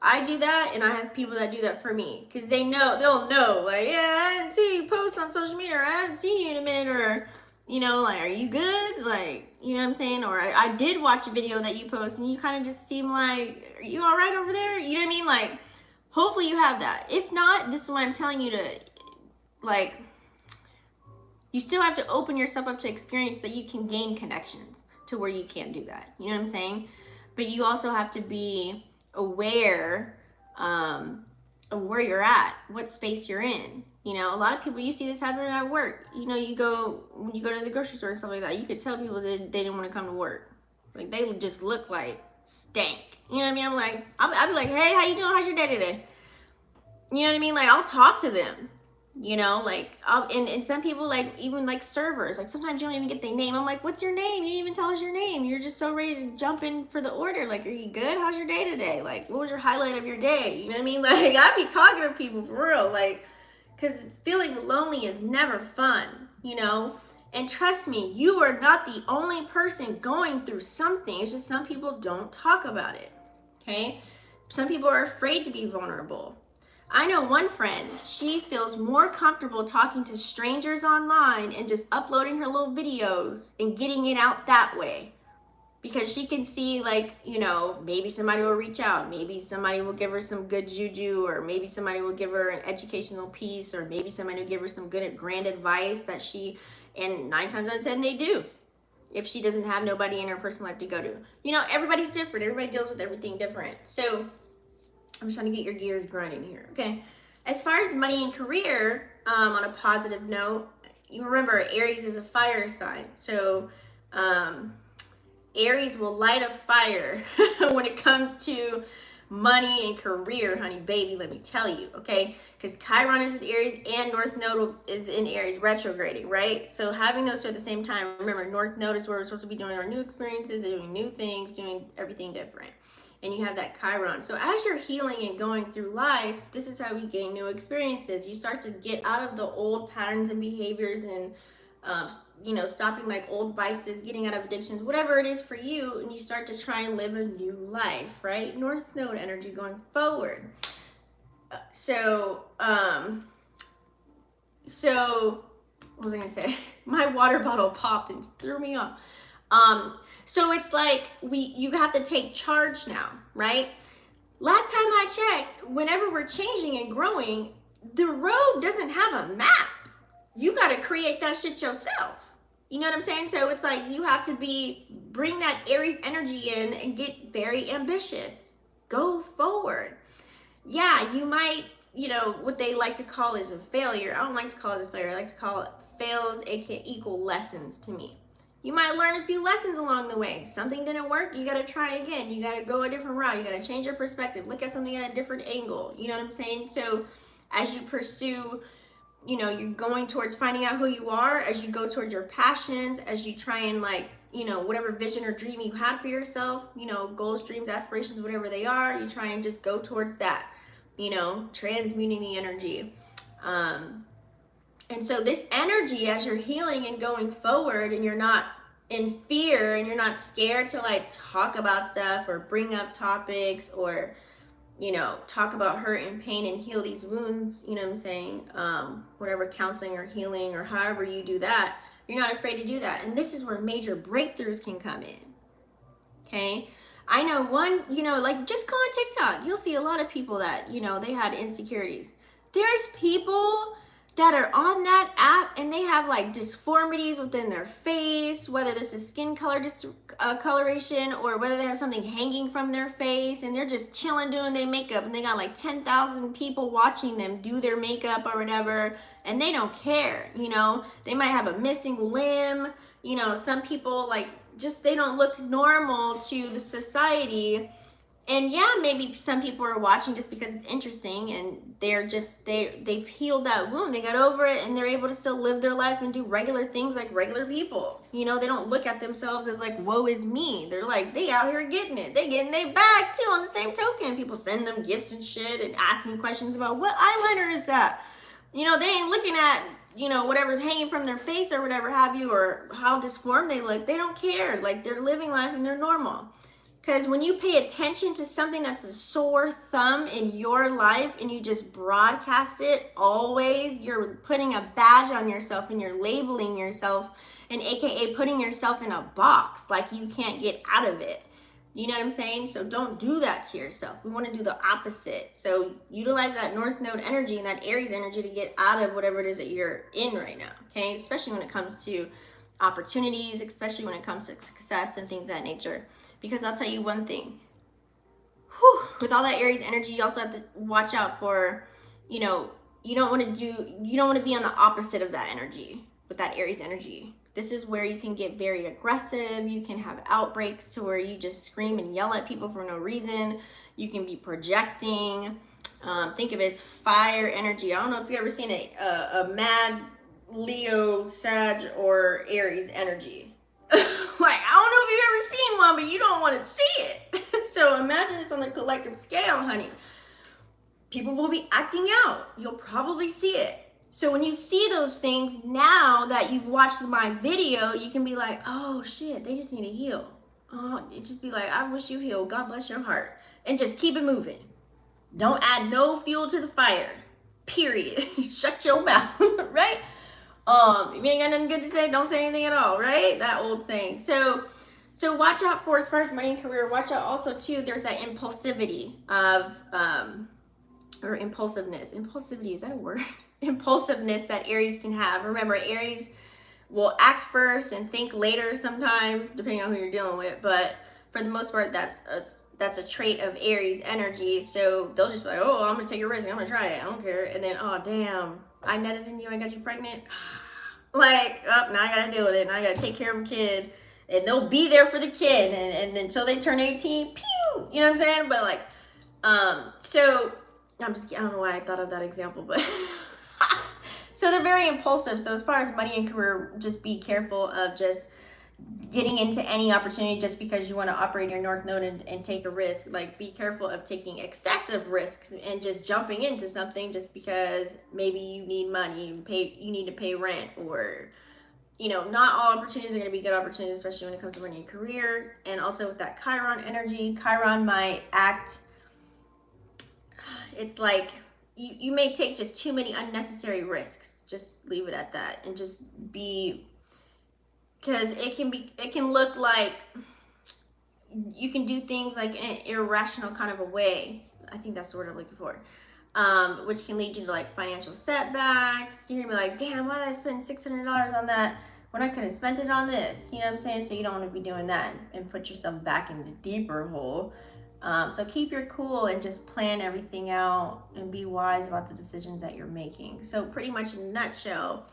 I do that, and I have people that do that for me, because they'll know, like, yeah, I didn't see you post on social media, or I haven't seen you in a minute, or, you know, like, are you good? Like, you know what I'm saying? Or I did watch a video that you post, and you kind of just seem like, are you all right over there? You know what I mean? Like, hopefully you have that. If not, this is why I'm telling you to, like, you still have to open yourself up to experience that you can gain connections to where you can do that. You know what I'm saying? But you also have to be aware of where you're at, what space you're in. You know, a lot of people, you see this happening at work. You know, when you go to the grocery store or stuff like that, you could tell people that they didn't want to come to work. Like, they just look like stank. You know what I mean? I'm like, I'll be like, hey, how you doing? How's your day today? You know what I mean? Like, I'll talk to them. You know, like, and some people, like, even like servers, like sometimes you don't even get their name. I'm like, what's your name? You didn't even tell us your name. You're just so ready to jump in for the order. Like, are you good? How's your day today? Like, what was your highlight of your day? You know what I mean? Like, I be talking to people for real, like, because feeling lonely is never fun, you know? And trust me, you are not the only person going through something. It's just some people don't talk about it, okay? Some people are afraid to be vulnerable. I know one friend, she feels more comfortable talking to strangers online and just uploading her little videos and getting it out that way. Because she can see, like, you know, maybe somebody will reach out. Maybe somebody will give her some good juju, or maybe somebody will give her an educational piece, or maybe somebody will give her some good grand advice that and 9 times out of 10 they do, if she doesn't have nobody in her personal life to go to. You know, everybody's different. Everybody deals with everything different. So I'm just trying to get your gears grinding here, okay? As far as money and career, on a positive note, you remember Aries is a fire sign. So Aries will light a fire when it comes to money and career, honey, baby, let me tell you, okay? Because Chiron is in Aries and North Node is in Aries retrograding, right? So having those two at the same time, remember, North Node is where we're supposed to be doing our new experiences, doing new things, doing everything different. And you have that Chiron. So as you're healing and going through life, this is how we gain new experiences. You start to get out of the old patterns and behaviors and you know, stopping like old vices, getting out of addictions, whatever it is for you, and you start to try and live a new life, right? North Node energy going forward. So what was I gonna say? My water bottle popped and threw me off. So it's like you have to take charge now, right? Last time I checked, whenever we're changing and growing, the road doesn't have a map. You got to create that shit yourself. You know what I'm saying? So it's like you have to bring that Aries energy in and get very ambitious. Go forward. Yeah, you might, what they like to call is a failure. I don't like to call it a failure. I like to call it fails, aka equal lessons to me. You might learn a few lessons along the way. Something didn't work, you got to try again. You got to go a different route. You got to change your perspective. Look at something at a different angle. You know what I'm saying? So as you pursue, you're going towards finding out who you are, as you go towards your passions, as you try and whatever vision or dream you had for yourself, goals, dreams, aspirations, whatever they are, you try and just go towards that, transmuting the energy. And so this energy, as you're healing and going forward, and you're not in fear and you're not scared to talk about stuff or bring up topics or, talk about hurt and pain and heal these wounds, you know what I'm saying? Whatever counseling or healing or however you do that, you're not afraid to do that. And this is where major breakthroughs can come in. Okay. I know one, just go on TikTok. You'll see a lot of people that, they had insecurities. There's people that are on that app and they have disformities within their face, whether this is skin color coloration or whether they have something hanging from their face, and they're just chilling doing their makeup, and they got 10,000 people watching them do their makeup or whatever, and they don't care. They might have a missing limb. Some people just they don't look normal to the society. And yeah, maybe some people are watching just because it's interesting, and they've healed that wound. They got over it, and they're able to still live their life and do regular things like regular people. They don't look at themselves as woe is me. They're they out here getting it. They getting their bag too on the same token. People send them gifts and shit and asking questions about what eyeliner is that. They ain't looking at, whatever's hanging from their face or whatever have you, or how disformed they look. They don't care. They're living life and they're normal. Because when you pay attention to something that's a sore thumb in your life and you just broadcast it always, you're putting a badge on yourself and you're labeling yourself, and aka putting yourself in a box you can't get out of it. You know what I'm saying? So don't do that to yourself. We want to do the opposite. So utilize that North Node energy and that Aries energy to get out of whatever it is that you're in right now. Okay? Especially when it comes to opportunities, especially when it comes to success and things of that nature. Because I'll tell you one thing, with all that Aries energy, you also have to watch out for, you don't want to be on the opposite of that energy with that Aries energy. This is where you can get very aggressive. You can have outbreaks to where you just scream and yell at people for no reason. You can be projecting. Think of it as fire energy. I don't know if you've ever seen a mad Leo, Sag, or Aries energy. I don't know if you've ever seen one, but you don't want to see it. So imagine this on a collective scale, honey. People will be acting out. You'll probably see it. So when you see those things, now that you've watched my video, you can be like, oh shit, they just need to heal. Oh, it just be like, I wish you healed. God bless your heart. And just keep it moving. Don't add no fuel to the fire. Period. Shut your mouth, right? If you ain't got nothing good to say, don't say anything at all, right? That old saying. So watch out for, as far as money and career, watch out also too, there's that impulsivity of, or impulsiveness. Impulsivity, is that a word? Impulsiveness that Aries can have. Remember, Aries will act first and think later sometimes, depending on who you're dealing with. But for the most part, that's a trait of Aries energy. So they'll just be like, oh, I'm going to take a risk. I'm going to try it. I don't care. And then, oh, damn, I nutted in you. I got you pregnant. Now I got to deal with it. Now I got to take care of a kid. And they'll be there for the kid. And until they turn 18, pew! You know what I'm saying? But so I don't know why I thought of that example, but so they're very impulsive. So as far as money and career, just be careful of just getting into any opportunity just because you want to operate your North Node and take a risk. Be careful of taking excessive risks and just jumping into something just because maybe you need money, you need to pay rent, or not all opportunities are going to be good opportunities, especially when it comes to money and career. And also with that Chiron energy, Chiron might act, it's like you may take just too many unnecessary risks. Just leave it at that and just be, because it can look like you can do things in an irrational kind of a way. I think that's the word I'm looking for. Which can lead you to financial setbacks. You're gonna be like, damn, why did I spend $600 on that when I could have spent it on this, you know what I'm saying? So you don't want to be doing that and put yourself back in the deeper hole. So keep your cool and just plan everything out and be wise about the decisions that you're making. So pretty much in a nutshell,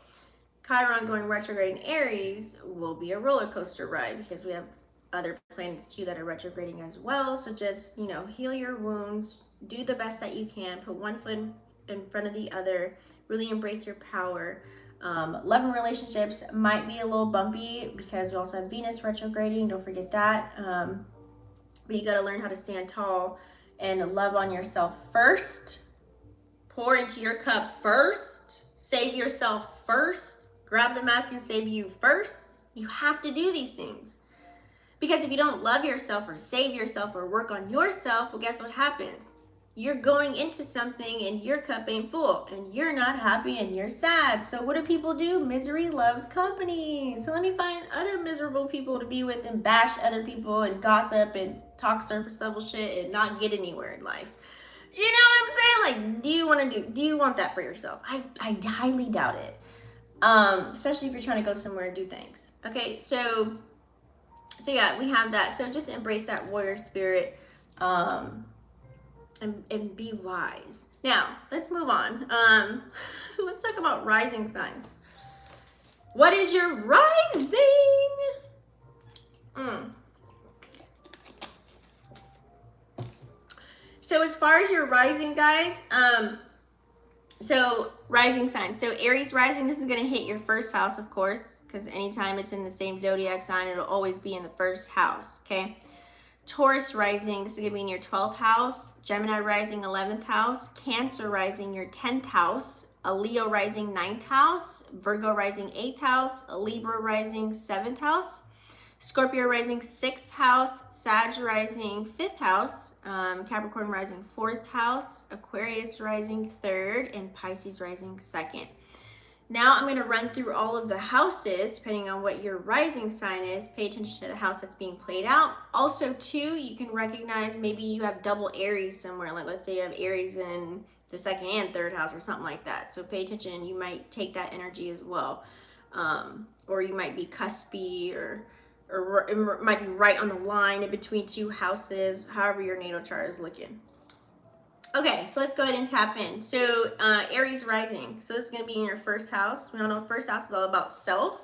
Chiron going retrograde in Aries will be a roller coaster ride because we have other planets too that are retrograding as well. So just, you know, heal your wounds, do the best that you can, put one foot in front of the other, really embrace your power. Love and relationships might be a little bumpy because we also have Venus retrograding. Don't forget that. But you got to learn how to stand tall and love on yourself first. Pour into your cup first. Save yourself first. Grab the mask and save you first. You have to do these things. Because if you don't love yourself or save yourself or work on yourself, well, guess what happens? You're going into something and your cup ain't full and you're not happy and you're sad. So what do people do? Misery loves company. So let me find other miserable people to be with and bash other people and gossip and talk surface level shit and not get anywhere in life. You know what I'm saying? Like, do you want that for yourself? I highly doubt it. Especially if you're trying to go somewhere and do things. Okay, so yeah, we have that. So just embrace that warrior spirit. And be wise. Now, let's move on. Let's talk about rising signs. What is your rising? So as far as your rising, guys, so rising sign. So Aries rising, this is going to hit your first house, of course, because anytime it's in the same zodiac sign, it'll always be in the first house, okay? Taurus rising, this is going to be in your 12th house. Gemini rising, 11th house. Cancer rising, your 10th house. A Leo rising, 9th house. Virgo rising, 8th house. A Libra rising, 7th house. Scorpio rising, 6th house. Sag rising, 5th house. Capricorn rising, 4th house. Aquarius rising, 3rd. And Pisces rising, 2nd. Now I'm going to run through all of the houses, depending on what your rising sign is. Pay attention to the house that's being played out. Also, too, you can recognize maybe you have double Aries somewhere. Like, let's say you have Aries in the 2nd and 3rd house or something like that. So pay attention. You might take that energy as well. Or you might be cuspy or it might be right on the line in between two houses, however your natal chart is looking. Okay, so let's go ahead and tap in. So Aries rising. So this is going to be in your first house. We all know first house is all about self.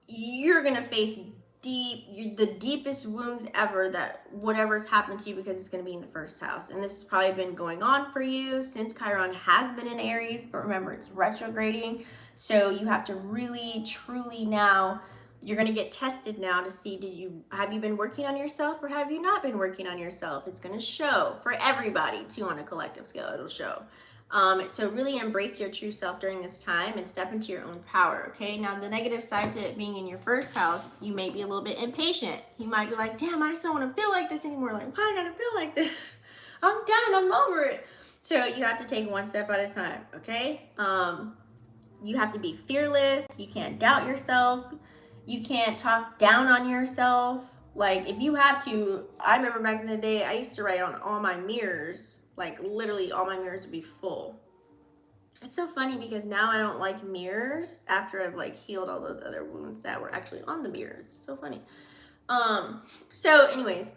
You're going to face the deepest wounds ever, that whatever's happened to you, because it's going to be in the first house. And this has probably been going on for you since Chiron has been in Aries. But remember, it's retrograding. So you have to really, truly now, you're going to get tested now to see, have you been working on yourself or have you not been working on yourself? It's going to show for everybody too, on a collective scale, it'll show. So really embrace your true self during this time and step into your own power. Okay. Now the negative side to it being in your first house, you may be a little bit impatient. You might be like, damn, I just don't want to feel like this anymore. Like, why I gotta feel like this? I'm done. I'm over it. So you have to take one step at a time. Okay. You have to be fearless. You can't doubt yourself. You can't talk down on yourself. Like, if you have to, I remember back in the day, I used to write on all my mirrors, like literally all my mirrors would be full. It's so funny because now I don't like mirrors after I've like healed all those other wounds that were actually on the mirrors. It's so funny. So anyways,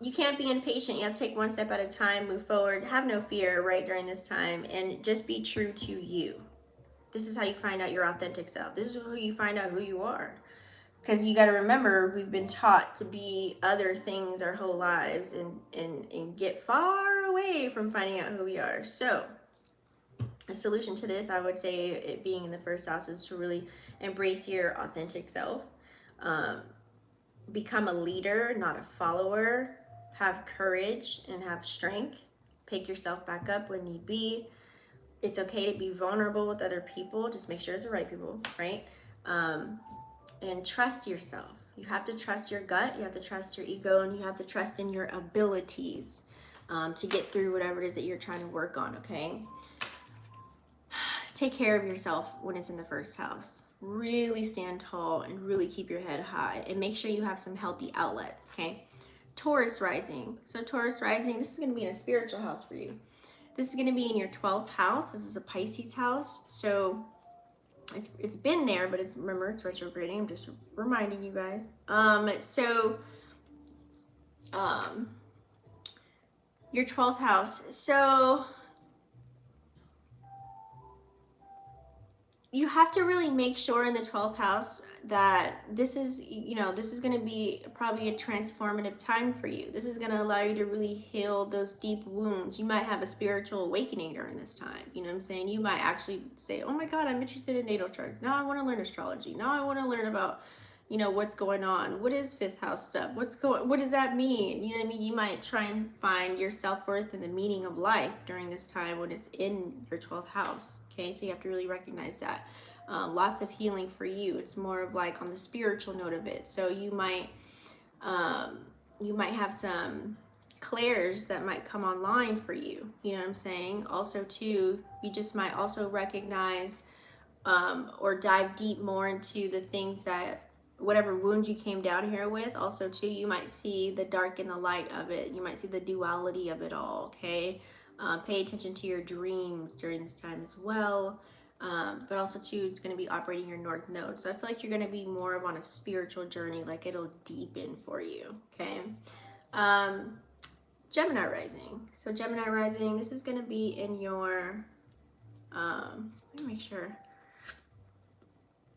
you can't be impatient. You have to take one step at a time, move forward, have no fear right during this time, and just be true to you. This is how you find out your authentic self. This is who you find out who you are. Because you got to remember, we've been taught to be other things our whole lives and get far away from finding out who we are. So a solution to this, I would say, it being in the first house, is to really embrace your authentic self. Become a leader, not a follower. Have courage and have strength. Pick yourself back up when need be. It's okay to be vulnerable with other people. Just make sure it's the right people, right? And trust yourself. You have to trust your gut. You have to trust your ego, and you have to trust in your abilities to get through whatever it is that you're trying to work on, okay? Take care of yourself when it's in the first house. Really stand tall and really keep your head high, and make sure you have some healthy outlets, okay? Taurus rising. So Taurus rising, this is going to be in a spiritual house for you. This is going to be in your 12th house. This is a Pisces house. So it's been there, but remember, it's retrograding. I'm just reminding you guys. Your 12th house. So you have to really make sure in the 12th house that this is, this is going to be probably a transformative time for you. This is going to allow you to really heal those deep wounds. You might have a spiritual awakening during this time. You know what I'm saying? You might actually say, oh my God, I'm interested in natal charts. Now I want to learn astrology. Now I want to learn about, what's going on. What is fifth house stuff? What does that mean? You know what I mean? You might try and find your self-worth and the meaning of life during this time when it's in your 12th house. Okay, so you have to really recognize that. Lots of healing for you. It's more of like on the spiritual note of it. So you might have some clairs that might come online for you. You know what I'm saying? Also too, you just might also recognize or dive deep more into the things that, whatever wounds you came down here with. Also too, you might see the dark and the light of it. You might see the duality of it all. Okay, pay attention to your dreams during this time as well. But also too, it's going to be operating your north node. So I feel like you're going to be more of on a spiritual journey, like it'll deepen for you. Okay. Gemini Rising. So Gemini Rising, this is going to be in your, let me make sure.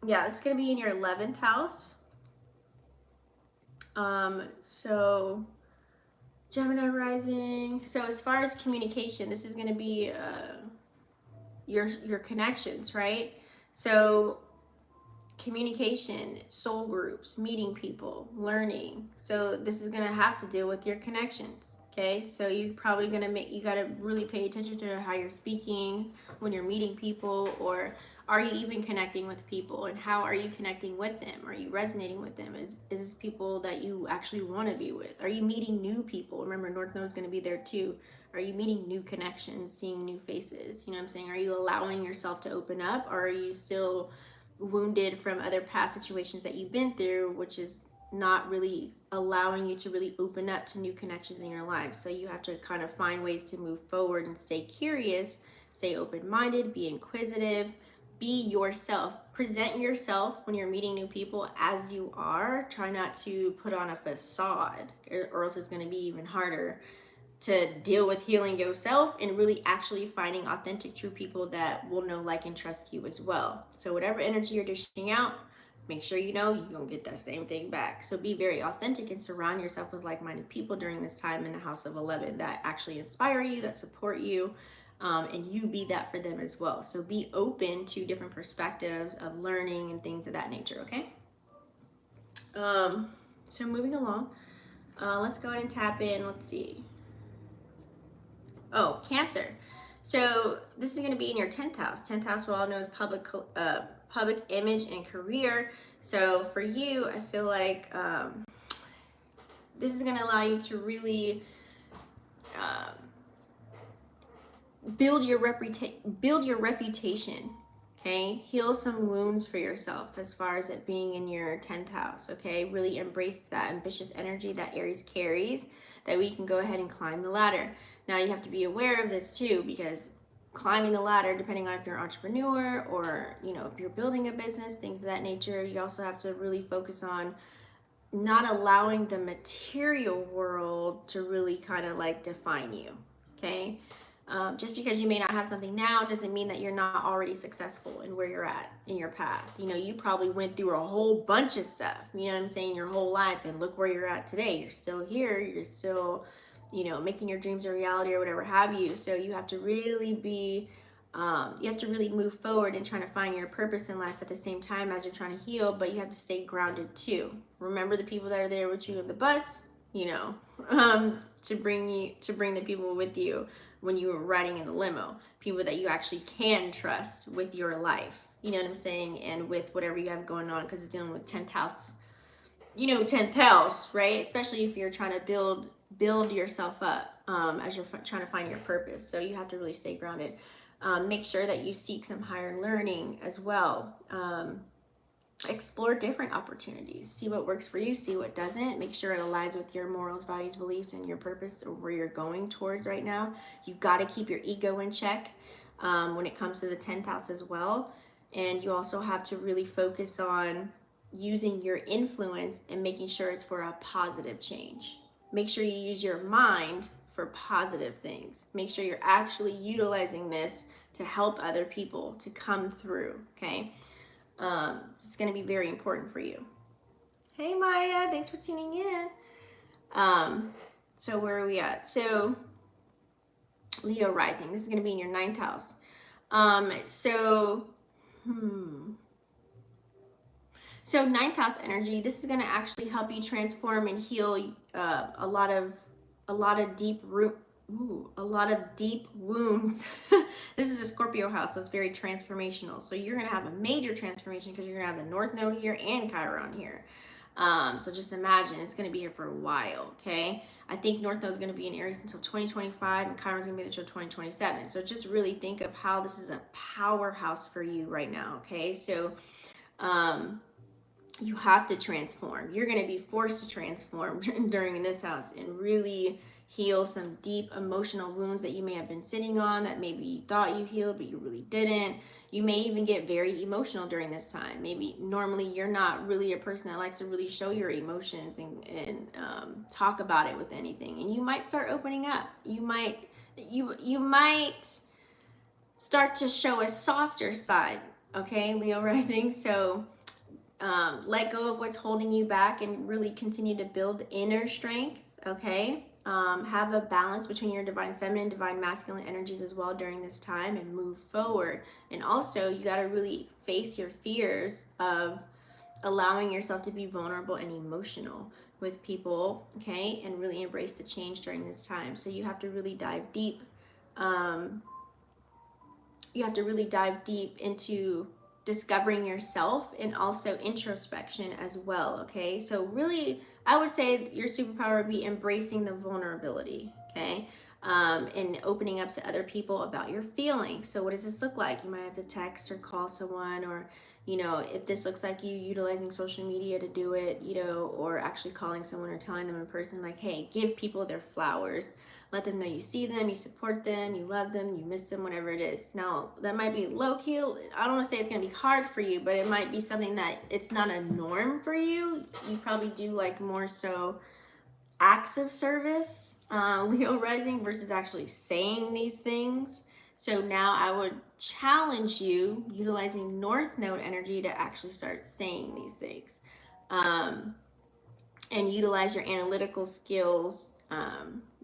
Yeah, it's going to be in your 11th house. So Gemini Rising. So as far as communication, this is going to be your connections, right? So communication, soul groups, meeting people, learning. So this is going to have to deal with your connections. Okay, so you're probably going to you got to really pay attention to how you're speaking when you're meeting people, or are you even connecting with people, and how are you connecting with them? Are you resonating with them? Is this people that you actually want to be with? Are you meeting new people? Remember, North Node is going to be there too. Are you meeting new connections, seeing new faces? You know what I'm saying? Are you allowing yourself to open up, or are you still wounded from other past situations that you've been through, which is not really allowing you to really open up to new connections in your life? So you have to kind of find ways to move forward and stay curious, stay open-minded, be inquisitive, be yourself. Present yourself when you're meeting new people as you are. Try not to put on a facade, or else it's going to be even harder to deal with healing yourself and really actually finding authentic, true people that will know, like, and trust you as well. So whatever energy you're dishing out, make sure you're gonna get that same thing back. So be very authentic and surround yourself with like-minded people during this time in the house of 11 that actually inspire you, that support you, and you be that for them as well. So be open to different perspectives of learning and things of that nature. Okay. So moving along, let's go ahead and tap in. Let's see. Oh, Cancer. So this is going to be in your 10th house. 10th house, we all know, is public image and career. So for you, I feel like this is going to allow you to really build your reputation. Okay, heal some wounds for yourself as far as it being in your 10th house. Okay, really embrace that ambitious energy that Aries carries, that we can go ahead and climb the ladder. Now you have to be aware of this too, because climbing the ladder, depending on if you're an entrepreneur or if you're building a business, things of that nature, you also have to really focus on not allowing the material world to really kind of like define you. Okay. Just because you may not have something now doesn't mean that you're not already successful in where you're at in your path. You probably went through a whole bunch of stuff, you know what I'm saying, your whole life, and look where you're at today. You're still here. You're still, making your dreams a reality or whatever have you. So you have to really be, you have to really move forward and trying to find your purpose in life at the same time as you're trying to heal, but you have to stay grounded too. Remember the people that are there with you in the bus, to bring the people with you when you were riding in the limo, people that you actually can trust with your life, you know what I'm saying, and with whatever you have going on, because it's dealing with 10th house, 10th house, right? Especially if you're trying to build yourself up as you're trying to find your purpose. So you have to really stay grounded. Make sure that you seek some higher learning as well. Explore different opportunities. See what works for you, see what doesn't. Make sure it aligns with your morals, values, beliefs, and your purpose, or where you're going towards right now. You've got to keep your ego in check when it comes to the 10th house as well. And you also have to really focus on using your influence and making sure it's for a positive change. Make sure you use your mind for positive things. Make sure you're actually utilizing this to help other people to come through, okay? It's going to be very important for you. Hey, Maya, thanks for tuning in. So where are we at? So Leo Rising, this is going to be in your 9th house. So 9th house energy, this is going to actually help you transform and heal a lot of deep wounds. This is a Scorpio house, so it's very transformational. So you're going to have a major transformation because you're going to have the North Node here and Chiron here. So just imagine it's going to be here for a while, okay? I think North Node is going to be in Aries until 2025, and Chiron's going to be until 2027. So just really think of how this is a powerhouse for you right now, okay? So you have to transform. You're going to be forced to transform during this house and really heal some deep emotional wounds that you may have been sitting on, that maybe you thought you healed, but you really didn't. You may even get very emotional during this time. Maybe normally you're not really a person that likes to really show your emotions and talk about it with anything. And you might start opening up. You might start to show a softer side, okay, Leo Rising? So let go of what's holding you back and really continue to build inner strength, okay? Have a balance between your divine feminine, divine masculine energies as well during this time, and move forward. And also, you got to really face your fears of allowing yourself to be vulnerable and emotional with people, okay? And really embrace the change during this time. So you have to really dive deep. You have to really dive deep into discovering yourself and also introspection as well, okay? So really, I would say your superpower would be embracing the vulnerability, okay? And opening up to other people about your feelings. So what does this look like? You might have to text or call someone, or, you know, if this looks like you utilizing social media to do it, you know, or actually calling someone or telling them in person, like, hey, give people their flowers. Let them know you see them, you support them, you love them, you miss them, whatever it is. Now, that might be low-key. I don't want to say it's going to be hard for you, but it might be something that it's not a norm for you. You probably do like more so acts of service, Leo Rising, versus actually saying these things. So now I would challenge you, utilizing North Node energy, to actually start saying these things. And utilize your analytical skills,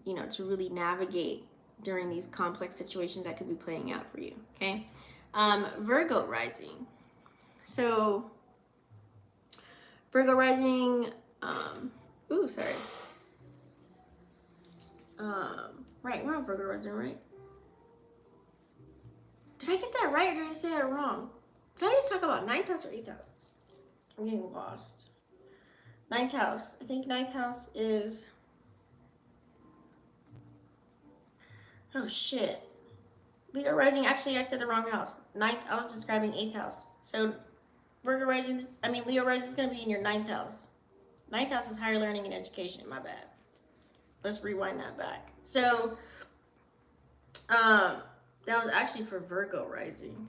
you know, to really navigate during these complex situations that could be playing out for you, okay? Virgo Rising. So, Virgo Rising, right, we're on Virgo Rising, right? Did I get that right, or did I say that wrong? Did I just talk about 9th house or 8th house? I'm getting lost. 9th house. I think 9th house is... Oh, shit. Leo Rising, actually, I said the wrong house. 9th, I was describing 8th house. So, Leo Rising is going to be in your 9th house. 9th house is higher learning and education. My bad. Let's rewind that back. So, that was actually for Virgo Rising.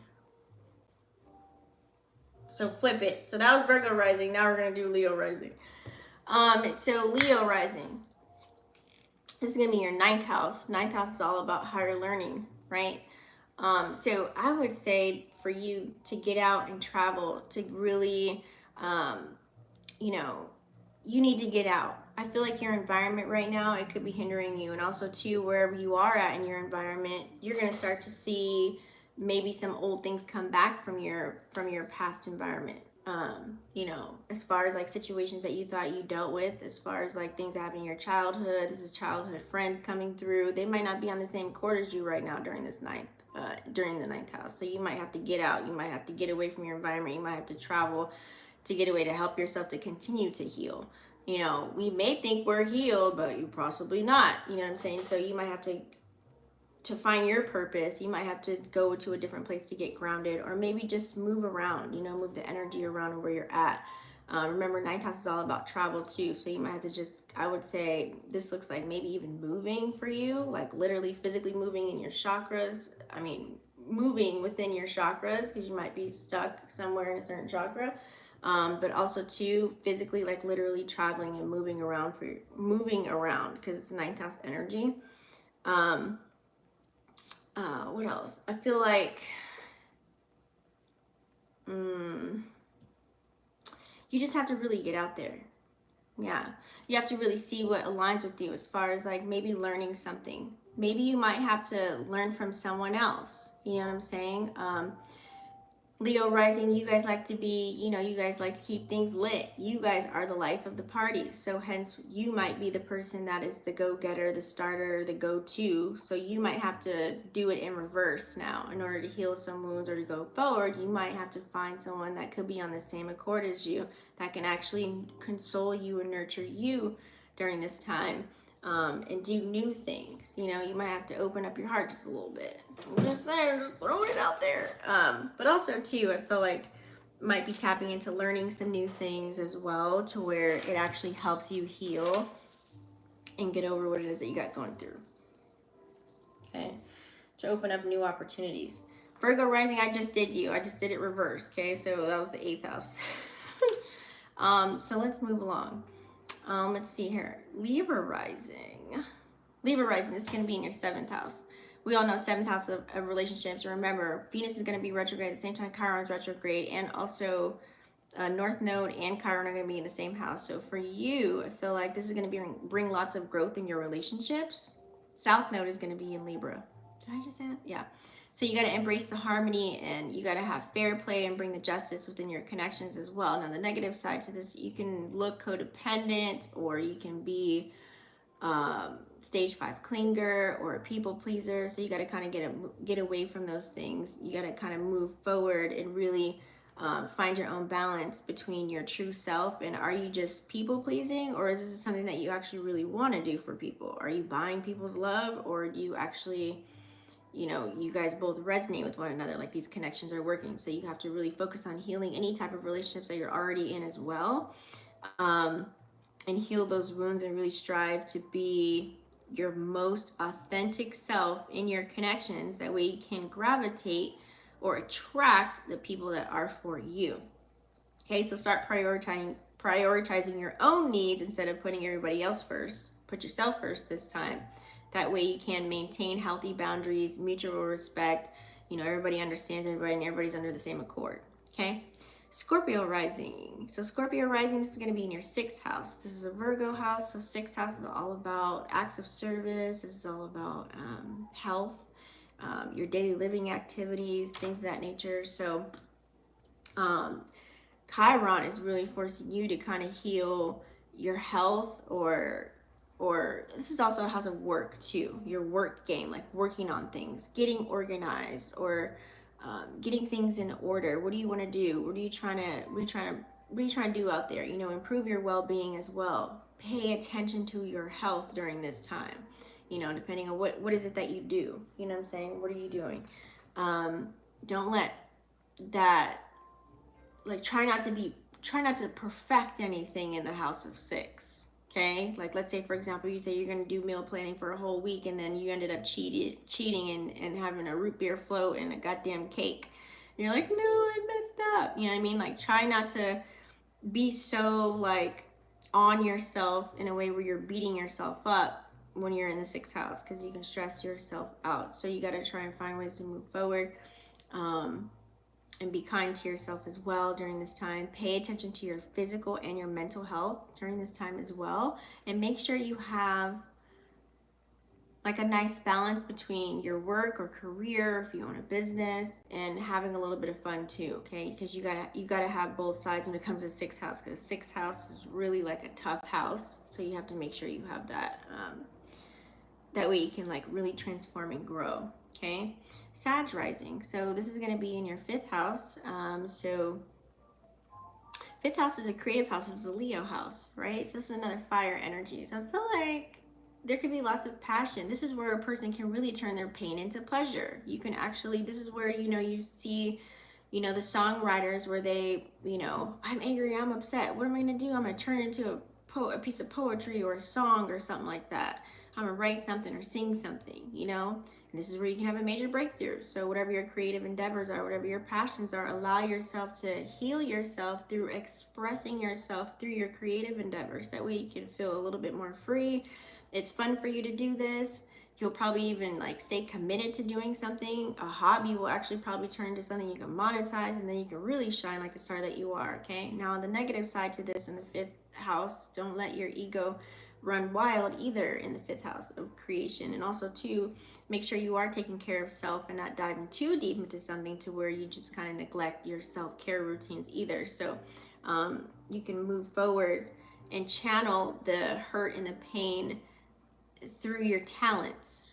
So, flip it. So, that was Virgo Rising. Now we're going to do Leo Rising. So, Leo Rising. This is going to be your 9th house. 9th house is all about higher learning, right? So I would say for you to get out and travel, to really, you know, you need to get out. I feel like your environment right now, it could be hindering you. And also, too, wherever you are at in your environment, you're going to start to see maybe some old things come back from your past environment. You know, as far as like situations that you thought you dealt with, as far as like things that happened in your childhood, this is childhood friends coming through. They might not be on the same court as you right now during this during the 9th house. So you might have to get out. You might have to get away from your environment. You might have to travel to get away to help yourself to continue to heal. You know, we may think we're healed, but you possibly not. You know what I'm saying? So you might have to find your purpose. You might have to go to a different place to get grounded, or maybe just move around, you know, move the energy around where you're at. Remember, 9th house is all about travel too. So you might have to just, I would say this looks like maybe even moving for you, like literally physically moving in your chakras. I mean, moving within your chakras, because you might be stuck somewhere in a certain chakra. But also too, physically, like literally traveling and moving around because it's ninth house energy. What else? I feel like you just have to really get out there. Yeah, you have to really see what aligns with you as far as like maybe learning something. Maybe you might have to learn from someone else. You know what I'm saying? Leo rising, you guys like to be, you guys like to keep things lit. You guys are the life of the party. So hence you might be the person that is the go-getter, the starter, the go-to. So you might have to do it in reverse now. In order to heal some wounds or to go forward, you might have to find someone that could be on the same accord as you, that can actually console you and nurture you during this time. And do new things. You might have to open up your heart just a little bit. I'm just saying, just throwing it out there. But also too, I feel like might be tapping into learning some new things as well, to where it actually helps you heal and get over what it is that you got going through. Okay, to open up new opportunities. Virgo rising, I just did it reverse. Okay, so that was the 8th house. So let's move along. Let's see here. Libra rising. This is going to be in your 7th house. We all know 7th house of relationships. Remember, Venus is going to be retrograde at the same time Chiron's retrograde, and also North Node and Chiron are going to be in the same house. So for you, I feel like this is going to bring lots of growth in your relationships. South Node is going to be in Libra. Did I just say that? Yeah. So you got to embrace the harmony, and you got to have fair play and bring the justice within your connections as well. Now, the negative side to this, you can look codependent, or you can be stage 5 clinger or a people pleaser. So you got to kind of get away from those things. You got to kind of move forward and really find your own balance between your true self, and are you just people pleasing, or is this something that you actually really want to do for people? Are you buying people's love, or do you actually, you guys both resonate with one another, like these connections are working? So you have to really focus on healing any type of relationships that you're already in as well, and heal those wounds, and really strive to be your most authentic self in your connections. That way you can gravitate or attract the people that are for you. Okay, so start prioritizing your own needs instead of putting everybody else first. Put yourself first this time. That way you can maintain healthy boundaries, mutual respect. Everybody understands everybody, and everybody's under the same accord. Okay. Scorpio Rising. So Scorpio Rising, this is going to be in your 6th house. This is a Virgo house. So 6th house is all about acts of service. This is all about health, your daily living activities, things of that nature. So Chiron is really forcing you to kind of heal your health, or this is also a house of work too. Your work game, like working on things, getting organized, or getting things in order. What do you want to do? What are you trying to do out there? Improve your well-being as well. Pay attention to your health during this time. Depending on what is it that you do. You know what I'm saying? What are you doing? Don't let that, like, try not to perfect anything in the house of 6. Okay, like let's say, for example, you say you're going to do meal planning for a whole week, and then you ended up cheating and having a root beer float and a goddamn cake. And you're like, no, I messed up. You know what I mean? Like, try not to be so like on yourself in a way where you're beating yourself up when you're in the 6th house, because you can stress yourself out. So you got to try and find ways to move forward. And be kind to yourself as well during this time. Pay attention to your physical and your mental health during this time as well. And make sure you have like a nice balance between your work or career, if you own a business, and having a little bit of fun too, okay? Because you gotta have both sides when it comes to 6th house, because 6th house is really like a tough house. So you have to make sure you have that. That way you can like really transform and grow. Okay, Sag Rising. So this is going to be in your 5th house. So 5th house is a creative house. This is a Leo house, right? So this is another fire energy. So I feel like there could be lots of passion. This is where a person can really turn their pain into pleasure. You can actually, this is where, you see, the songwriters where they, I'm angry, I'm upset. What am I going to do? I'm going to turn it into a piece of poetry or a song or something like that. I'm going to write something or sing something, This is where you can have a major breakthrough. So whatever your creative endeavors are, whatever your passions are, allow yourself to heal yourself through expressing yourself through your creative endeavors. That way you can feel a little bit more free. It's fun for you to do this. You'll probably even like stay committed to doing something. A hobby will actually probably turn into something you can monetize, and then you can really shine like the star that you are. Okay, now on the negative side to this, in the fifth house, don't let your ego run wild either in the fifth house of creation. And also too, make sure you are taking care of self and not diving too deep into something to where you just kind of neglect your self-care routines either. So you can move forward and channel the hurt and the pain through your talents.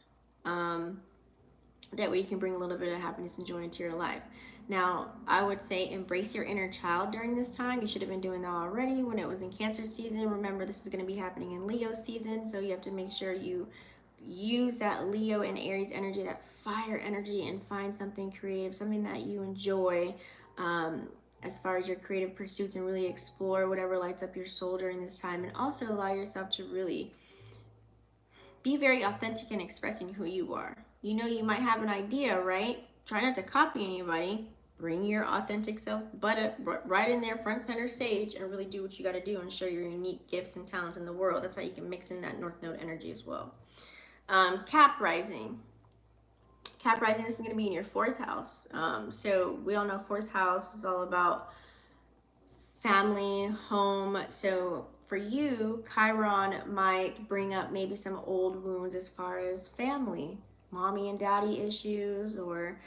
That way you can bring a little bit of happiness and joy into your life. Now, I would say embrace your inner child during this time. You should have been doing that already when it was in Cancer season. Remember, this is going to be happening in Leo season, so you have to make sure you use that Leo and Aries energy, that fire energy, and find something creative, something that you enjoy as far as your creative pursuits, and really explore whatever lights up your soul during this time. And also allow yourself to really be very authentic in expressing who you are. You know, you might have an idea, right? Try not to copy anybody. Bring your authentic self, but right in there, front center stage, and really do what you got to do and show your unique gifts and talents in the world. That's how you can mix in that North Node energy as well. Cap Rising. Cap Rising, this is going to be in your fourth house. So we all know fourth house is all about family, home. So for you, Chiron might bring up maybe some old wounds as far as family, mommy and daddy issues, or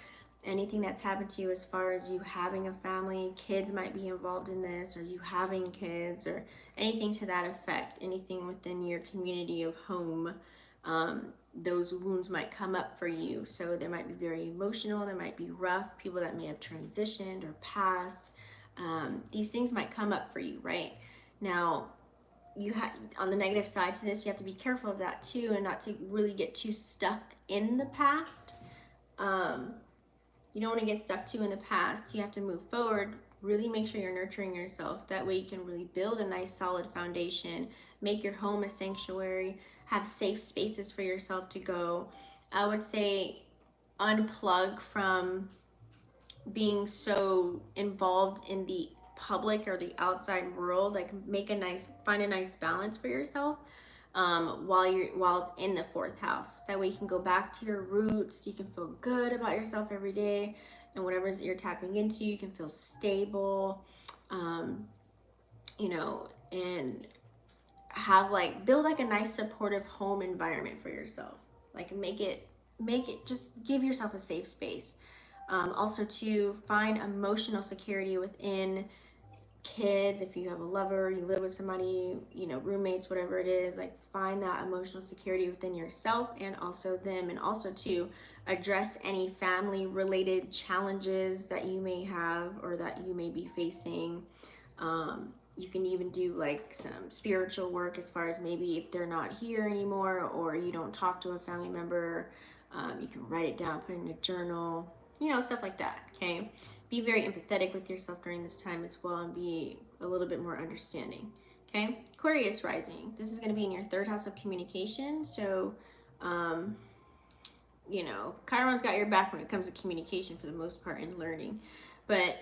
anything that's happened to you as far as you having a family. Kids might be involved in this, or you having kids, or anything to that effect, anything within your community of home. Those wounds might come up for you. So they might be very emotional, they might be rough, people that may have transitioned or passed. These things might come up for you, right? Now, you have, on the negative side to this, you have to be careful of that too, and not to really get too stuck in the past. You don't want to get stuck too in the past. You have to move forward. Really make sure you're nurturing yourself. That way you can really build a nice solid foundation, make your home a sanctuary, have safe spaces for yourself to go. I would say unplug from being so involved in the public or the outside world. Like find a nice balance for yourself while it's in the fourth house. That way you can go back to your roots. You can feel good about yourself every day, and whatever it is that you're tapping into, you can feel stable, and build a nice supportive home environment for yourself. Like make it just give yourself a safe space. Also to find emotional security within kids. If you have a lover, you live with somebody, roommates, whatever it is, find that emotional security within yourself and also them. And also to address any family related challenges that you may have or that you may be facing. You can even do some spiritual work as far as maybe if they're not here anymore or you don't talk to a family member, you can write it down, put it in a journal, stuff like that. Okay, be very empathetic with yourself during this time as well, and be a little bit more understanding. Okay, Aquarius Rising, this is going to be in your third house of communication. So Chiron's got your back when it comes to communication for the most part and learning. But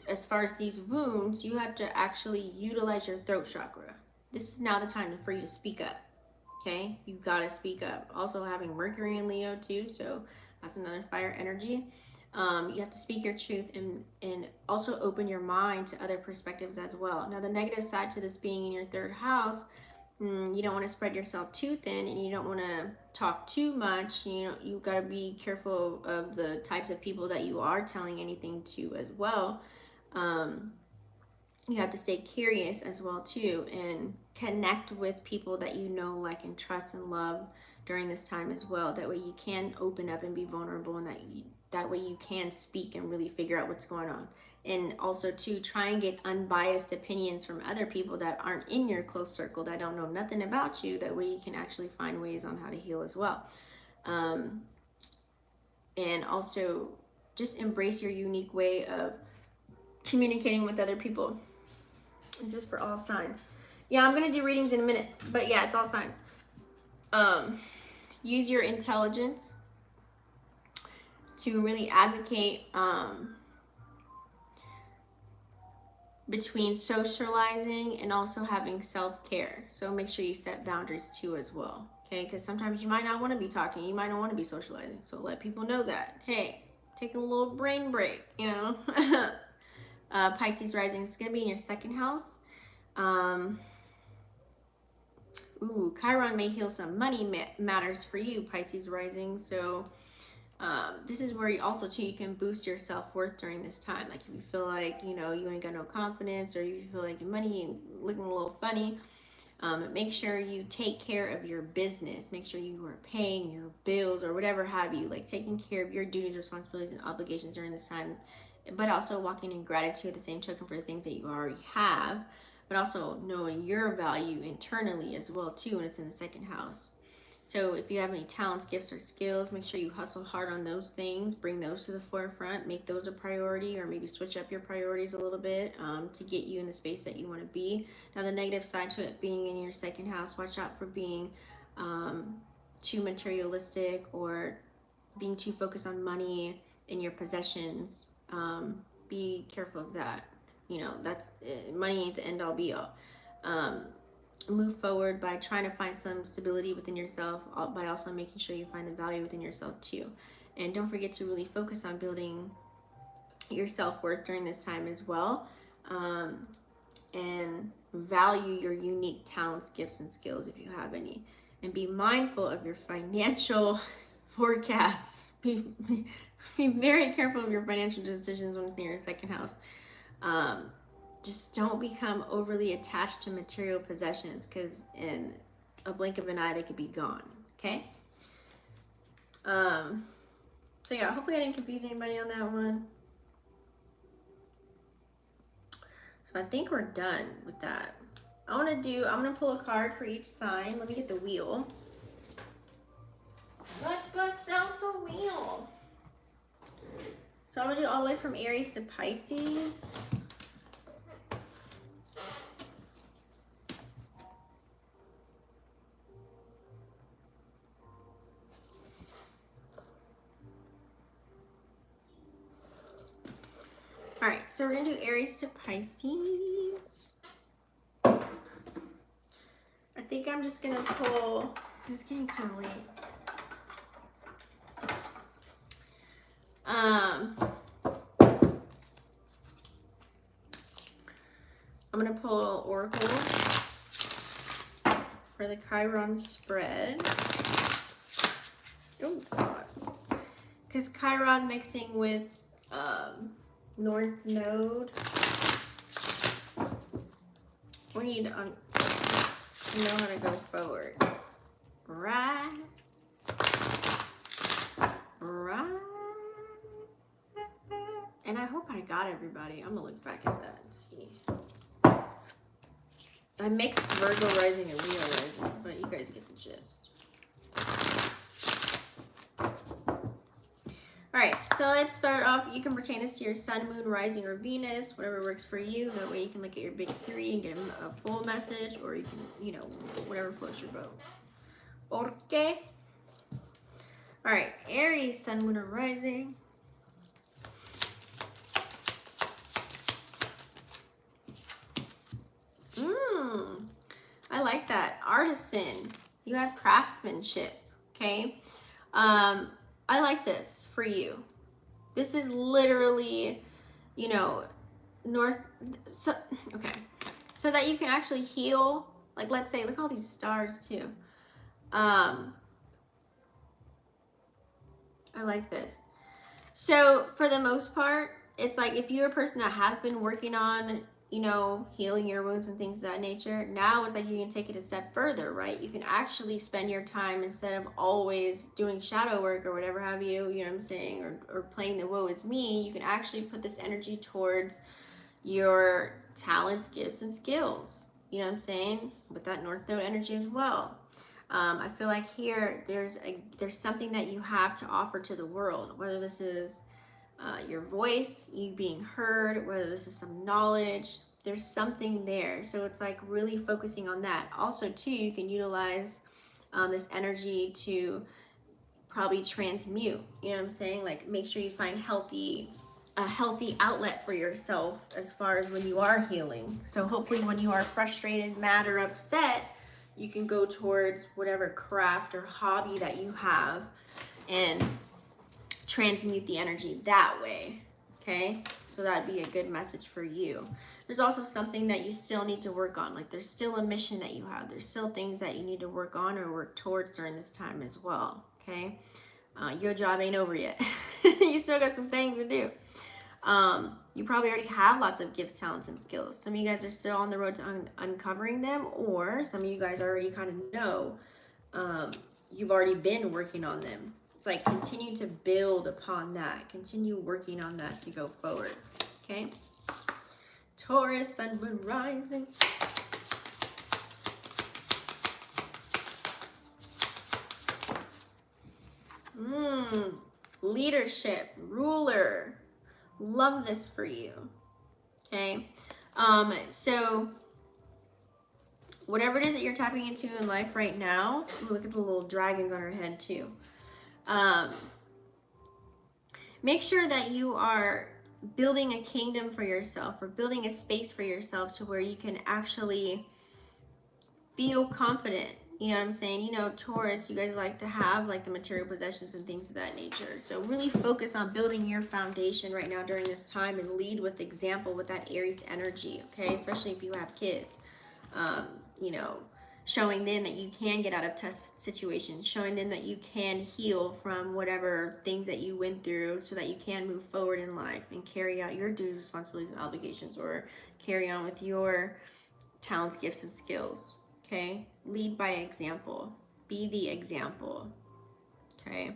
as far as these wounds, you have to actually utilize your throat chakra. This is now the time for you to speak up. Okay, you gotta speak up. Also having Mercury in Leo too, so that's another fire energy. You have to speak your truth and also open your mind to other perspectives as well. Now, the negative side to this being in your third house, you don't want to spread yourself too thin, and you don't want to talk too much. You got to be careful of the types of people that you are telling anything to as well. You have to stay curious as well too, and connect with people that like, and trust and love during this time as well. That way you can open up and be vulnerable, and that way you can speak and really figure out what's going on. And also to try and get unbiased opinions from other people that aren't in your close circle, that don't know nothing about you. That way you can actually find ways on how to heal as well. And also just embrace your unique way of communicating with other people. It's just for all signs. Yeah, I'm gonna do readings in a minute, but yeah, it's all signs. Use your intelligence to really advocate between socializing and also having self-care. So make sure you set boundaries too as well. Okay, because sometimes you might not want to be talking, you might not want to be socializing. So let people know that. Hey, take a little brain break, you know. Pisces Rising is going to be in your second house. Chiron may heal some money matters for you, Pisces Rising. So this is where you also too you can boost your self-worth during this time. Like if you feel like you ain't got no confidence, or you feel like your money is looking a little funny, make sure you take care of your business. Make sure you are paying your bills or whatever have you, like taking care of your duties, responsibilities, and obligations during this time, but also walking in gratitude at the same token for the things that you already have, but also knowing your value internally as well too when it's in the second house. So if you have any talents, gifts, or skills, make sure you hustle hard on those things. Bring those to the forefront. Make those a priority, or maybe switch up your priorities a little bit to get you in the space that you want to be. Now, the negative side to it being in your second house, watch out for being too materialistic or being too focused on money and your possessions. Be careful of that. That's money ain't the end all be all. Move forward by trying to find some stability within yourself, by also making sure you find the value within yourself too. And don't forget to really focus on building your self-worth during this time as well, and value your unique talents, gifts, and skills if you have any. And be mindful of your financial forecasts. Be very careful of your financial decisions when it's in your second house. Just don't become overly attached to material possessions, because in a blink of an eye they could be gone. Okay. So yeah, hopefully I didn't confuse anybody on that one. So I think we're done with that. I'm gonna pull a card for each sign. Let me get the wheel. Let's bust out the wheel. So I'm gonna do all the way from Aries to Pisces. All right, so we're gonna do Aries to Pisces. I think I'm just gonna pull, it's getting kind of late. I'm gonna pull Oracle for the Chiron spread. Oh God, because Chiron mixing with North Node. We need to know how to go forward. Right. And I hope I got everybody. I'm gonna look back at that and see. I mixed Virgo Rising and Leo Rising, but you guys get the gist. Alright, so let's start off. You can pertain this to your Sun, Moon, Rising, or Venus, whatever works for you. That way you can look at your big three and get a full message, or you can, whatever floats your boat. Okay? Alright, Aries, Sun, Moon, or Rising. I like that. Artisan. You have craftsmanship. Okay? I like this for you. This is literally, okay. So that you can actually heal. Like, let's say, look at all these stars too. I like this. So for the most part, it's like if you're a person that has been working on, healing your wounds and things of that nature, now it's like you can take it a step further, right? You can actually spend your time, instead of always doing shadow work or whatever have you, you know what I'm saying, or playing the woe is me, you can actually put this energy towards your talents, gifts, and skills, you know what I'm saying, with that North Node energy as well. I feel like here there's something that you have to offer to the world, whether this is your voice, you being heard, whether this is some knowledge, there's something there. So it's like really focusing on that. Also too, you can utilize this energy to probably transmute, you know what I'm saying? Like, make sure you find a healthy outlet for yourself as far as when you are healing. So hopefully when you are frustrated, mad, or upset, you can go towards whatever craft or hobby that you have and transmute the energy that way. Okay, so that'd be a good message for you. There's also something that you still need to work on. Like, there's still a mission that you have. There's still things that you need to work on or work towards during this time as well. Okay, your job ain't over yet. You still got some things to do. You probably already have lots of gifts, talents, and skills. Some of you guys are still on the road to uncovering them, or some of you guys already kind of know you've already been working on them. It's like, continue to build upon that. Continue working on that to go forward. Okay? Taurus, Sun, Moon, Rising. Leadership, ruler. Love this for you. Okay? So whatever it is that you're tapping into in life right now, look at the little dragons on her head too. Make sure that you are building a kingdom for yourself, or building a space for yourself to where you can actually feel confident. You know what I'm saying? You know, Taurus, you guys like to have like the material possessions and things of that nature. So really focus on building your foundation right now during this time, and lead with example with that Aries energy, okay? Especially if you have kids. You know, showing them that you can get out of tough situations, showing them that you can heal from whatever things that you went through, so that you can move forward in life and carry out your duties, responsibilities, and obligations, or carry on with your talents, gifts, and skills. Okay? Lead by example. Be the example. Okay?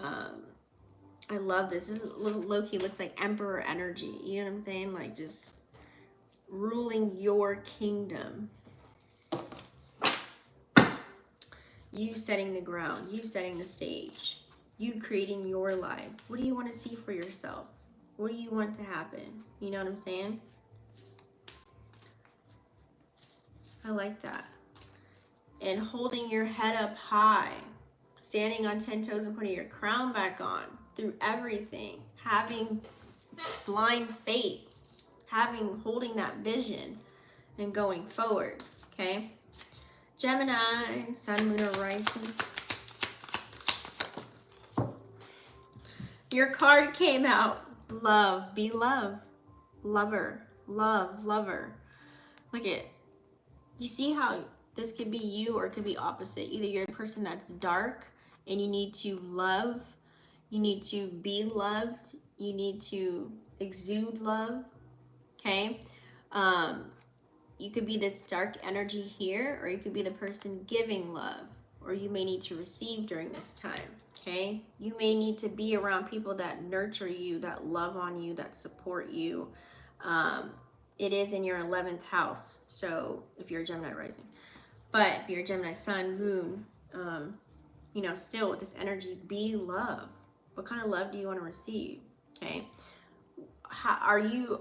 I love this. This is low-key looks like Emperor energy. You know what I'm saying? Like, just ruling your kingdom. You setting the ground. You setting the stage. You creating your life. What do you want to see for yourself? What do you want to happen? You know what I'm saying? I like that. And holding your head up high, standing on 10 toes and putting your crown back on through everything, having blind faith, holding that vision and going forward. Okay? Gemini, Sun, Moon, or Rising. Your card came out. Love. Be love. Lover. Love. Lover. Look at it. You see how this could be you, or it could be opposite. Either you're a person that's dark and you need to love. You need to be loved. You need to exude love. Okay? You could be this dark energy here, or you could be the person giving love, or you may need to receive during this time. Okay? You may need to be around people that nurture you, that love on you, that support you. It is in your 11th house, so if you're a Gemini rising. But if you're a Gemini sun, moon, you know, still with this energy, be love. What kind of love do you want to receive? Okay? Are you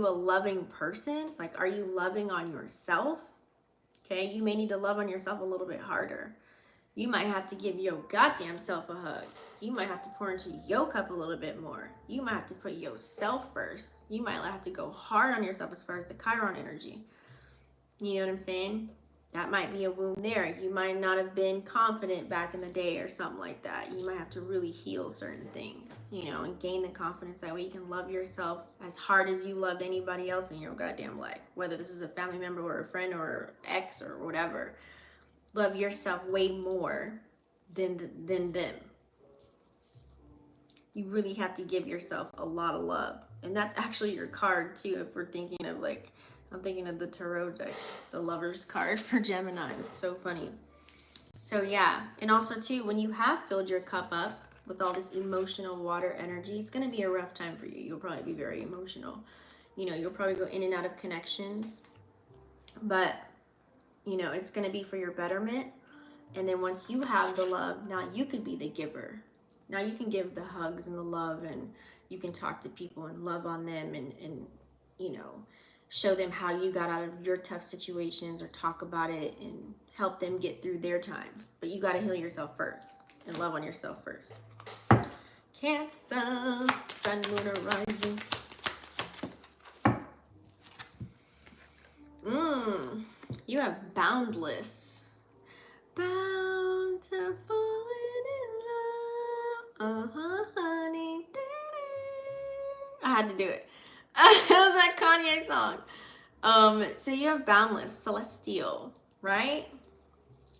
a loving person? Like, are you loving on yourself? Okay, you may need to love on yourself a little bit harder. You might have to give your goddamn self a hug. You might have to pour into your cup a little bit more. You might have to put yourself first. You might have to go hard on yourself as far as the Chiron energy. You know what I'm saying? That might be a wound there. You might not have been confident back in the day or something like that. You might have to really heal certain things, you know, and gain the confidence. That way you can love yourself as hard as you loved anybody else in your goddamn life. Whether this is a family member or a friend or ex or whatever. Love yourself way more than them. You really have to give yourself a lot of love. And that's actually your card too, if we're thinking of like, I'm thinking of the tarot deck, the Lover's card for Gemini. It's so funny. So yeah, and also too, when you have filled your cup up with all this emotional water energy, it's going to be a rough time for you. You'll probably be very emotional. You know, you'll probably go in and out of connections. But, you know, it's going to be for your betterment. And then once you have the love, now you could be the giver. Now you can give the hugs and the love, and you can talk to people and love on them and you know, show them how you got out of your tough situations or talk about it and help them get through their times. But you got to heal yourself first and love on yourself first. Cancer, Sun, Moon, or Rising. You have boundless. Bound to falling in love. Honey. I had to do it. It was that Kanye song. So you have boundless, celestial, right?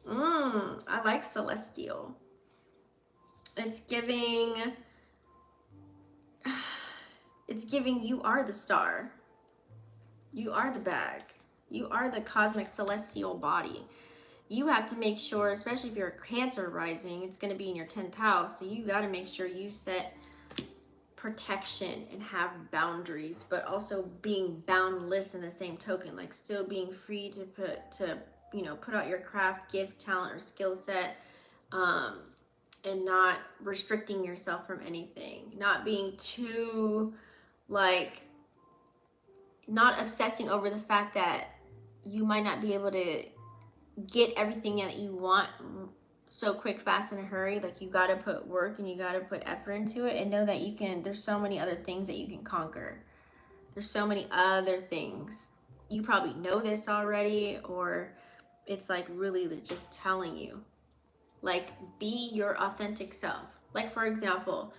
I like celestial. It's giving you are the star. You are the bag. You are the cosmic celestial body. You have to make sure, especially if you're a Cancer rising, it's going to be in your 10th house. So you got to make sure you set protection and have boundaries, but also being boundless in the same token, like still being free to put out your craft, gift, talent, or skill set, and not restricting yourself from anything, not being too not obsessing over the fact that you might not be able to get everything that you want so quick, fast, in a hurry. Like, you got to put work and you got to put effort into it, and know that you can. There's so many other things that you can conquer. There's so many other things. You probably know this already, or it's like really just telling you, like, be your authentic self. Like, for example,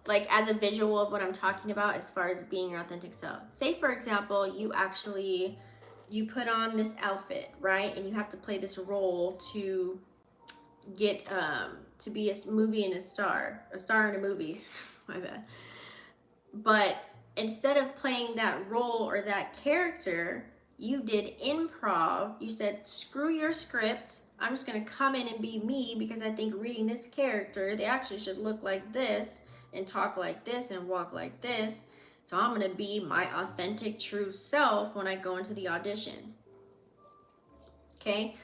like, as a visual of what I'm talking about as far as being your authentic self. Say, for example, you put on this outfit, right? And you have to play this role to get to be a movie and a star in a movie. My bad. But instead of playing that role or that character, you did improv. You said, screw your script. I'm just going to come in and be me, because I think reading this character, they actually should look like this and talk like this and walk like this. So I'm going to be my authentic, true self when I go into the audition. Okay?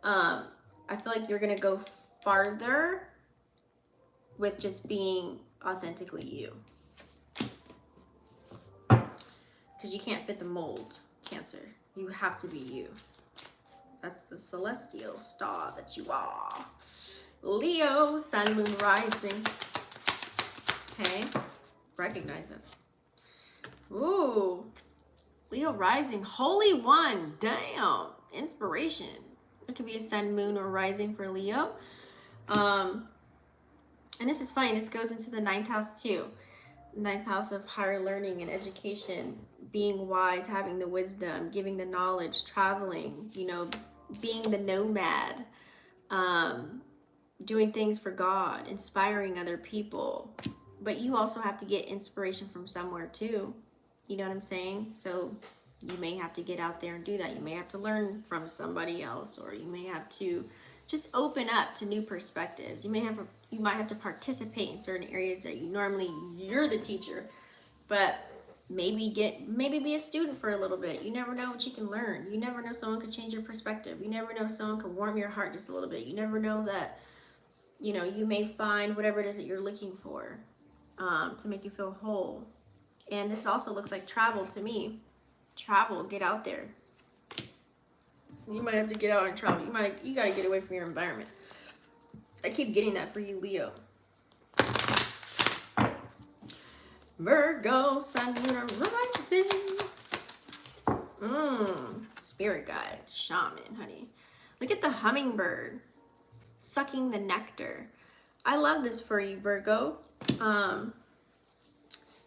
I feel like you're going to go farther with just being authentically you. Because you can't fit the mold, Cancer. You have to be you. That's the celestial star that you are. Leo, Sun, Moon, Rising. Okay? Recognize it. Ooh. Leo Rising. Holy One. Damn. Inspiration. It could be a Sun, Moon, or Rising for Leo. And this is funny. This goes into the 9th house too. 9th house of higher learning and education. Being wise, having the wisdom, giving the knowledge, traveling, being the nomad, doing things for God, inspiring other people. But you also have to get inspiration from somewhere too. You know what I'm saying? So you may have to get out there and do that. You may have to learn from somebody else, or you may have to just open up to new perspectives. You might have to participate in certain areas that you're the teacher, but maybe be a student for a little bit. You never know what you can learn. You never know, someone could change your perspective. You never know, someone could warm your heart just a little bit. You never know that, you may find whatever it is that you're looking for, to make you feel whole. And this also looks like travel to me. Travel, get out there. You might have to get out and travel. You got to get away from your environment. I keep getting that for you, Leo. Virgo, Sun, Moon, Rising. Spirit guide, shaman, honey. Look at the hummingbird sucking the nectar. I love this for you, Virgo.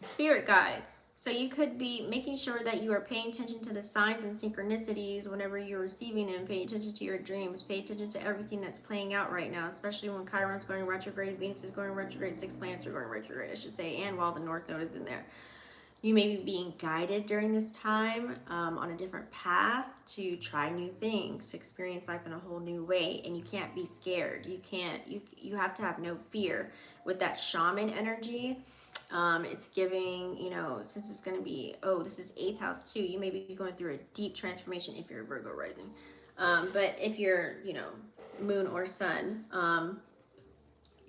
Spirit guides. So you could be making sure that you are paying attention to the signs and synchronicities whenever you're receiving them. Pay attention to your dreams. Pay attention to everything that's playing out right now, especially when Chiron's going retrograde, Venus is going retrograde, 6 planets are going retrograde, I should say, and while the North Node is in there. You may be being guided during this time on a different path to try new things, to experience life in a whole new way, and you can't be scared. You have to have no fear. With that shaman energy, it's giving, since it's going to be, this is 8th house too, you may be going through a deep transformation if you're a Virgo rising. But if you're, moon or sun,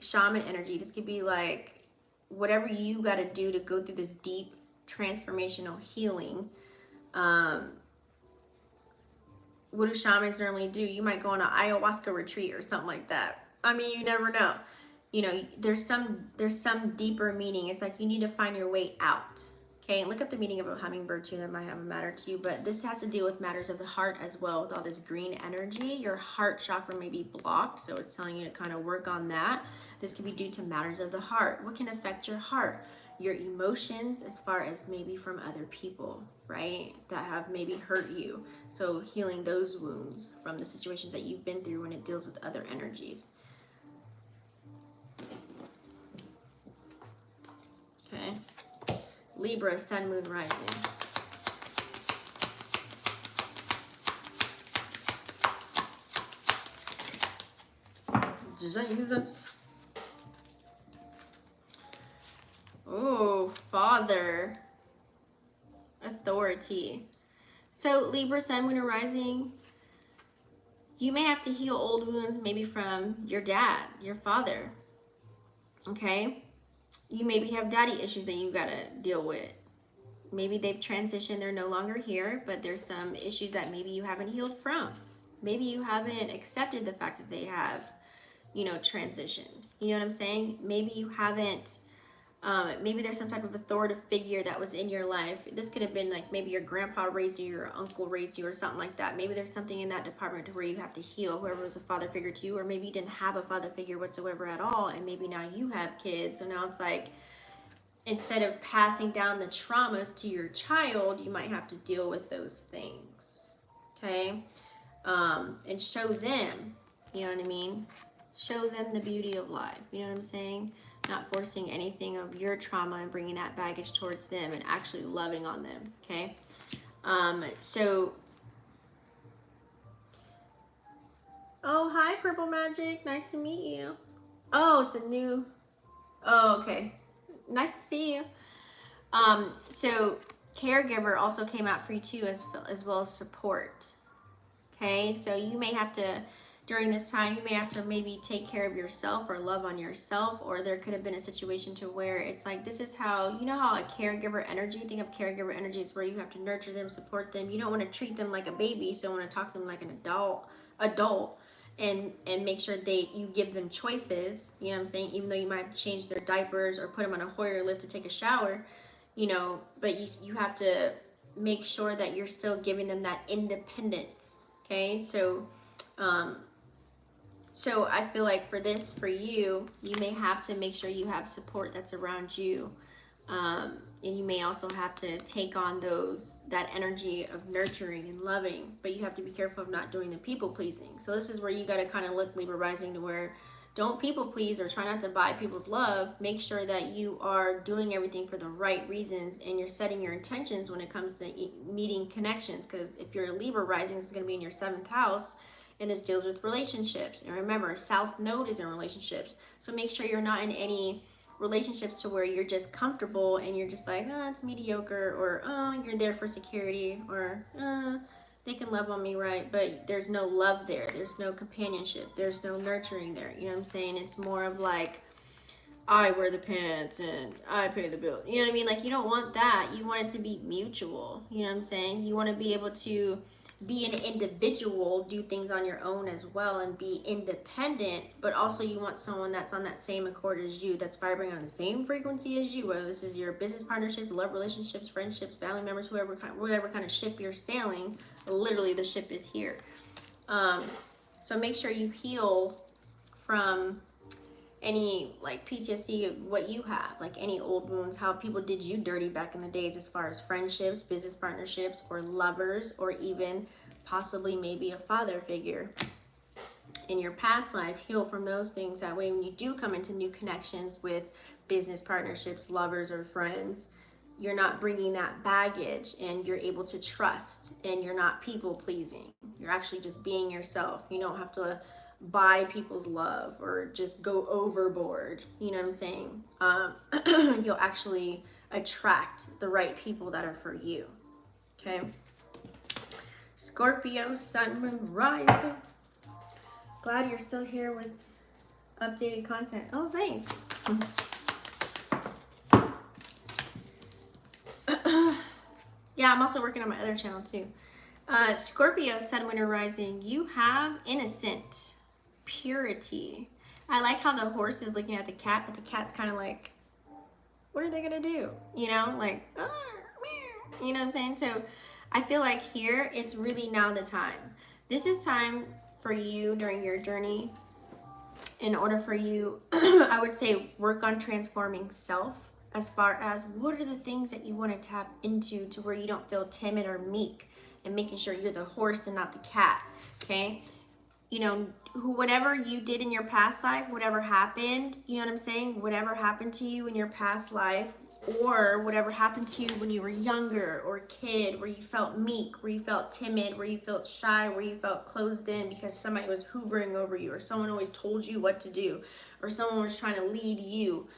shaman energy, this could be like whatever you got to do to go through this deep transformational healing. What do shamans normally do? You might go on an ayahuasca retreat or something like that. I mean, you never know. You know, there's some deeper meaning. It's like you need to find your way out. Okay, look up the meaning of a hummingbird too. That might have a matter to you, but this has to deal with matters of the heart as well. With all this green energy, your heart chakra may be blocked, so it's telling you to kind of work on that. This could be due to matters of the heart. What can affect your heart? Your emotions, as far as maybe from other people, right, that have maybe hurt you. So healing those wounds from the situations that you've been through when it deals with other energies. Okay. Libra, Sun, Moon, Rising. Jesus. Oh, Father. Authority. So Libra, Sun, Moon, Rising. You may have to heal old wounds maybe from your dad, your father. Okay? You maybe have daddy issues that you gotta deal with. Maybe they've transitioned, they're no longer here, but there's some issues that maybe you haven't healed from. Maybe you haven't accepted the fact that they have, you know, transitioned. You know what I'm saying? Maybe you haven't, maybe there's some type of authoritative figure that was in your life. This could have been like maybe your grandpa raised you, your uncle raised you, or something like that. Maybe there's something in that department to where you have to heal whoever was a father figure to you, or maybe you didn't have a father figure whatsoever at all, and maybe now you have kids. So now it's like, instead of passing down the traumas to your child, you might have to deal with those things. Okay? And show them, you know what I mean? Show them the beauty of life. You know what I'm saying? Not forcing anything of your trauma and bringing that baggage towards them, and actually loving on them. Okay? So, oh, hi, Purple Magic. Nice to meet you. Oh, it's a new, oh, okay. Nice to see you. So caregiver also came out for you too, as well as support. Okay, so you may have to, during this time, you may have to maybe take care of yourself or love on yourself, or there could have been a situation to where it's like, this is how, you know how a caregiver energy, think of caregiver energy, it's where you have to nurture them, support them. You don't want to treat them like a baby, so you want to talk to them like an adult. And make sure you give them choices, you know what I'm saying, even though you might have to change their diapers or put them on a Hoyer lift to take a shower, you know, but you have to make sure that you're still giving them that independence. Okay, so so I feel like for you, you may have to make sure you have support that's around you, and you may also have to take on that energy of nurturing and loving, but you have to be careful of not doing the people pleasing. So this is where you got to kind of look, Libra Rising, to where don't people please or try not to buy people's love. Make sure that you are doing everything for the right reasons, and you're setting your intentions when it comes to meeting connections, because if you're a Libra Rising, it's going to be in your 7th house, and this deals with relationships. And remember, South Node is in relationships, so make sure you're not in any relationships to where you're just comfortable and you're just like, oh, it's mediocre, or oh, you're there for security, or they can love on me, right? But there's no love there, there's no companionship, there's no nurturing there. You know what I'm saying? It's more of like, I wear the pants and I pay the bill. You know what I mean? Like, you don't want that. You want it to be mutual. You know what I'm saying? You want to be able to be an individual, do things on your own as well, and be independent, but also you want someone that's on that same accord as you, that's vibrating on the same frequency as you, whether this is your business partnerships, love relationships, friendships, family members, whatever kind of ship you're sailing. Literally, the ship is here. So make sure you heal from any like PTSD, what you have, like any old wounds, how people did you dirty back in the days, as far as friendships, business partnerships, or lovers, or even possibly maybe a father figure in your past life. Heal from those things. That way, when you do come into new connections with business partnerships, lovers, or friends, you're not bringing that baggage, and you're able to trust, and you're not people pleasing. You're actually just being yourself. You don't have to buy people's love or just go overboard. You know what I'm saying? You'll actually attract the right people that are for you. Okay. Scorpio, Sun, Moon, Rising. Glad you're still here with updated content. Oh, thanks. Yeah, I'm also working on my other channel too. Scorpio, Sun, Moon, or Rising, you have innocent purity. I like how the horse is looking at the cat, but the cat's kind of like, what are they gonna do? You know, like, you know what I'm saying? So I feel like here it's really now the time. This is time for you during your journey. In order for you, I would say, work on transforming self, as far as what are the things that you want to tap into to where you don't feel timid or meek, and making sure you're the horse and not the cat. Okay, you know, whatever you did in your past life, whatever happened, you know what I'm saying, whatever happened to you in your past life, or whatever happened to you when you were younger or a kid, where you felt meek, where you felt timid, where you felt shy, where you felt closed in because somebody was hoovering over you, or someone always told you what to do, or someone was trying to lead you,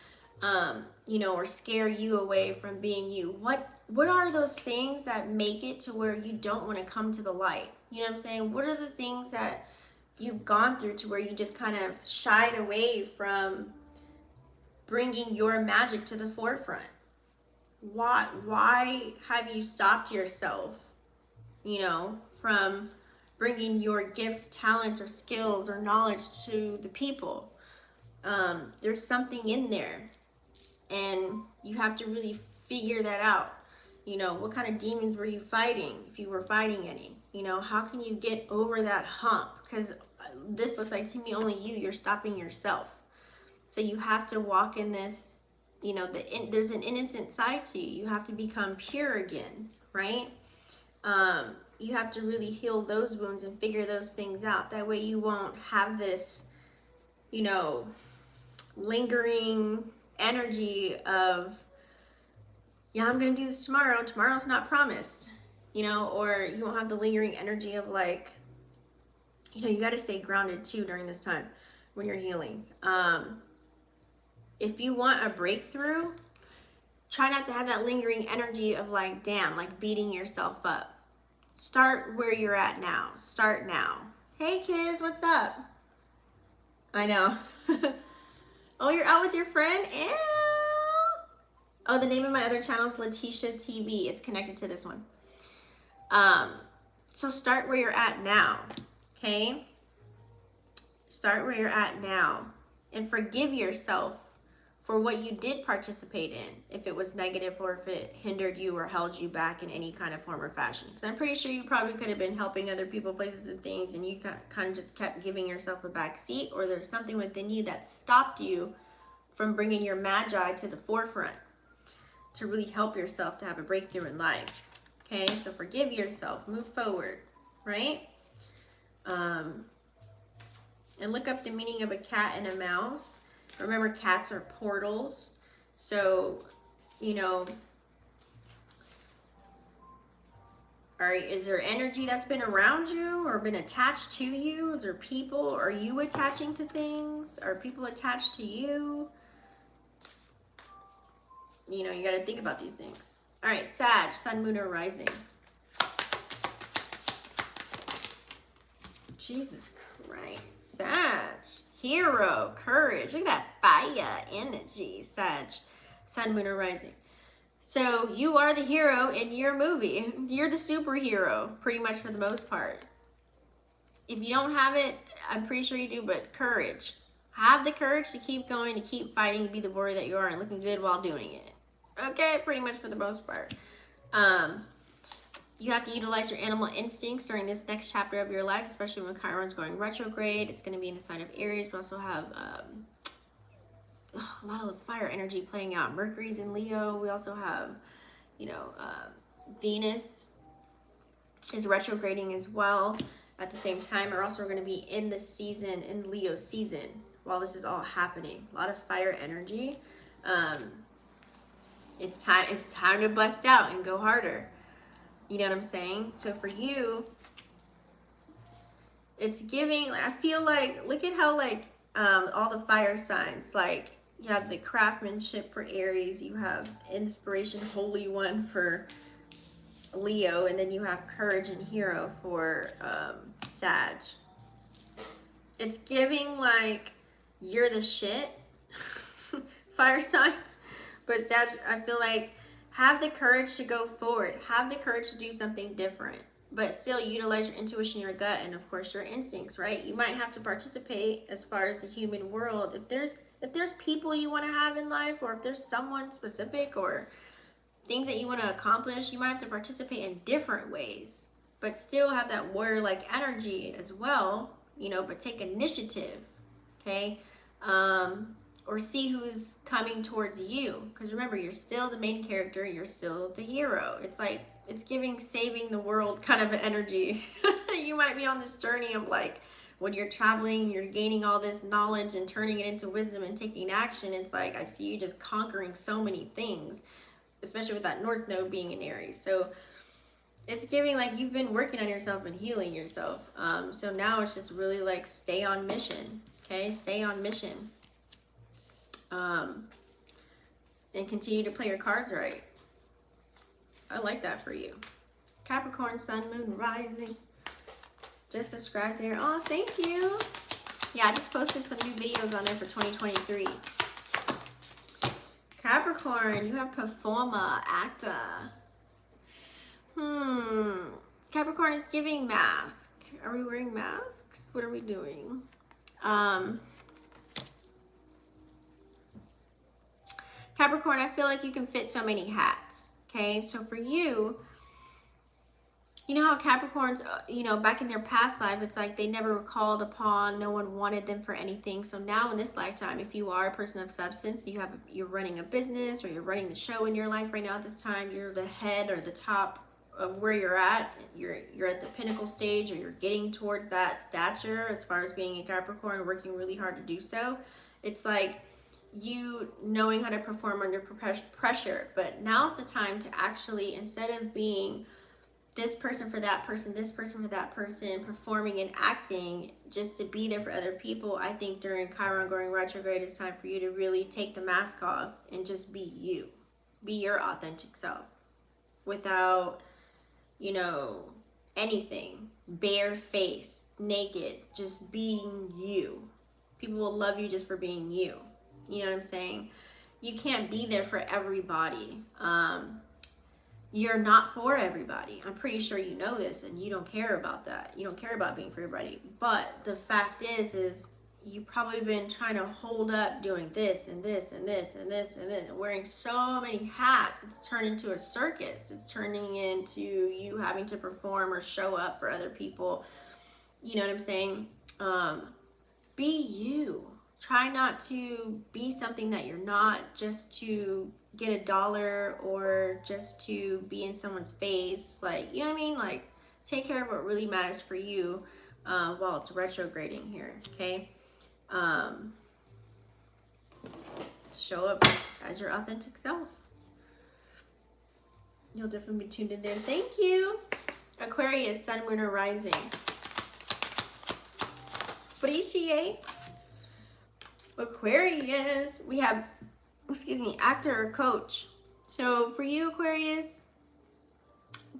you know, or scare you away from being you. What are those things that make it to where you don't want to come to the light? You know what I'm saying? What are the things that you've gone through to where you just kind of shied away from bringing your magic to the forefront? Why have you stopped yourself, you know, from bringing your gifts, talents, or skills or knowledge to the people? There's something in there, and you have to really figure that out. You know, what kind of demons were you fighting, if you were fighting any? You know, how can you get over that hump? Because this looks like to me only you're stopping yourself. So you have to walk in this, you know, there's an innocent side to you. You have to become pure again, right? You have to really heal those wounds and figure those things out. That way you won't have this, you know, lingering energy of, yeah, I'm going to do this tomorrow. Tomorrow's not promised, you know, or you won't have the lingering energy of like, you know, you got to stay grounded too during this time when you're healing. If you want a breakthrough, try not to have that lingering energy of like, damn, like beating yourself up. Start where you're at now. Start now. Hey kids, what's up? I know. Oh, you're out with your friend? Ew. Oh, the name of my other channel is Letitia TV. It's connected to this one. So start where you're at now, okay? Start where you're at now and forgive yourself for what you did participate in, if it was negative or if it hindered you or held you back in any kind of form or fashion. Because I'm pretty sure you probably could have been helping other people, places, and things, and you kind of just kept giving yourself a back seat, or there's something within you that stopped you from bringing your magi to the forefront to really help yourself to have a breakthrough in life. Okay, so forgive yourself, move forward, right? And look up the meaning of a cat and a mouse. Remember, cats are portals. So, you know, is there energy that's been around you or been attached to you? Is there people? Are you attaching to things? Are people attached to you? You know, you got to think about these things. All right, Sag, Sun, Moon, or Rising. Jesus Christ. Sag. Hero, courage. Look at that fire energy, Sag. Sun, Moon, or Rising. So you are the hero in your movie. You're the superhero, pretty much for the most part. If you don't have it, I'm pretty sure you do, but courage. Have the courage to keep going, to keep fighting, to be the warrior that you are, and looking good while doing it. Okay, pretty much for the most part. You have to utilize your animal instincts during this next chapter of your life, especially when Chiron's going retrograde. It's going to be in the sign of Aries. We also have a lot of fire energy playing out. Mercury's in Leo. We also have, you know, Venus is retrograding as well at the same time. We're also going to be in the season, in Leo season, while this is all happening. A lot of fire energy. It's time to bust out and go harder. You know what I'm saying? So for you, it's giving, I feel like, look at how like all the fire signs, like you have the craftsmanship for Aries, you have inspiration, Holy One for Leo, and then you have courage and hero for Sag. It's giving like you're the shit, fire signs. But Sag, I feel like Have the courage to go forward. Have the courage to do something different. But still utilize your intuition, your gut, and of course your instincts, right? You might have to participate as far as the human world. If there's people you want to have in life, or if there's someone specific or things that you want to accomplish, you might have to participate in different ways, but still have that warrior-like energy as well, you know, but take initiative, okay? Or see who's coming towards you, because remember, you're still the main character, you're still the hero. It's like, it's giving saving the world kind of energy. You might be on this journey of like, when you're traveling, you're gaining all this knowledge and turning it into wisdom and taking action. It's like, I see you just conquering so many things, especially with that North Node being in Aries. So it's giving like you've been working on yourself and healing yourself. So now it's just really like stay on mission, okay? Stay on mission. And continue to play your cards right. I like that for you. Capricorn, Sun, Moon, Rising. Just subscribe there. Oh, thank you. Yeah, I just posted some new videos on there for 2023. Capricorn, you have performer, actor. Capricorn is giving mask. Are we wearing masks? What are we doing? Capricorn, I feel like you can fit so many hats. Okay, so for you, you know how Capricorns, you know, back in their past life, it's like they never were called upon, no one wanted them for anything. So now in this lifetime, if you are a person of substance, you're running a business, or you're running the show in your life right now at this time, you're the head or the top of where you're at, you're at the pinnacle stage, or you're getting towards that stature as far as being a Capricorn, working really hard to do so. It's like you knowing how to perform under pressure. But now's the time to actually, instead of being this person for that person, this person for that person, performing and acting just to be there for other people, I think during Chiron going retrograde, it's time for you to really take the mask off and just be you. Be your authentic self without, you know, anything. Bare face, naked, just being you. People will love you just for being you. You know what I'm saying? You can't be there for everybody. You're not for everybody. I'm pretty sure you know this, and you don't care about that. You don't care about being for everybody. But the fact is you've probably been trying to hold up doing this and this and this and this and this, and wearing so many hats. It's turned into a circus. It's turning into you having to perform or show up for other people. You know what I'm saying? Be you. Try not to be something that you're not, just to get a dollar or just to be in someone's face. Like, you know what I mean? Like, take care of what really matters for you while it's retrograding here, okay? Show up as your authentic self. You'll definitely be tuned in there. Thank you. Aquarius, Sun, Moon, or Rising. Appreciate. Aquarius, we have, excuse me, actor or coach. So for you, Aquarius,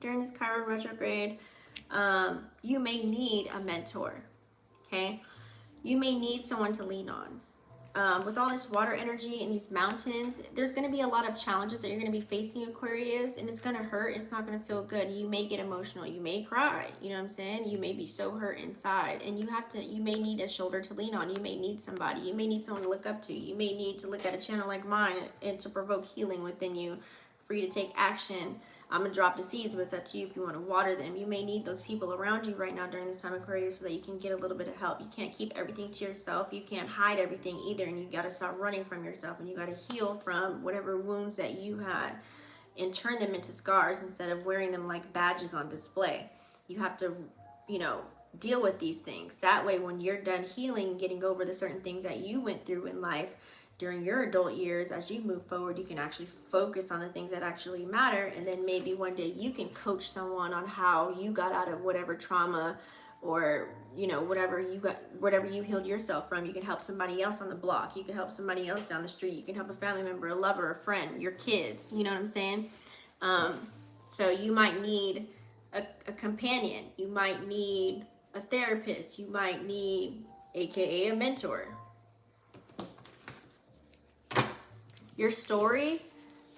during this Chiron retrograde, you may need a mentor, okay? You may need someone to lean on. With all this water energy and these mountains, there's going to be a lot of challenges that you're going to be facing, Aquarius, and it's going to hurt. It's not going to feel good. You may get emotional. You may cry. You know what I'm saying? You may be so hurt inside, and you may need a shoulder to lean on. You may need somebody. You may need someone to look up to. You may need to look at a channel like mine and to provoke healing within you, for you to take action. I'm going to drop the seeds, but it's up to you if you want to water them. You may need those people around you right now during this time, Aquarius, so that you can get a little bit of help. You can't keep everything to yourself. You can't hide everything either, and you got to stop running from yourself, and you got to heal from whatever wounds that you had and turn them into scars instead of wearing them like badges on display. You have to, you know, deal with these things. That way, when you're done healing and getting over the certain things that you went through in life, during your adult years, as you move forward, you can actually focus on the things that actually matter, and then maybe one day you can coach someone on how you got out of whatever trauma, or, you know, whatever you healed yourself from. You can help somebody else on the block. You can help somebody else down the street. You can help a family member, a lover, a friend, your kids. You know what I'm saying? So you might need a companion. You might need a therapist. You might need, aka a mentor. Your story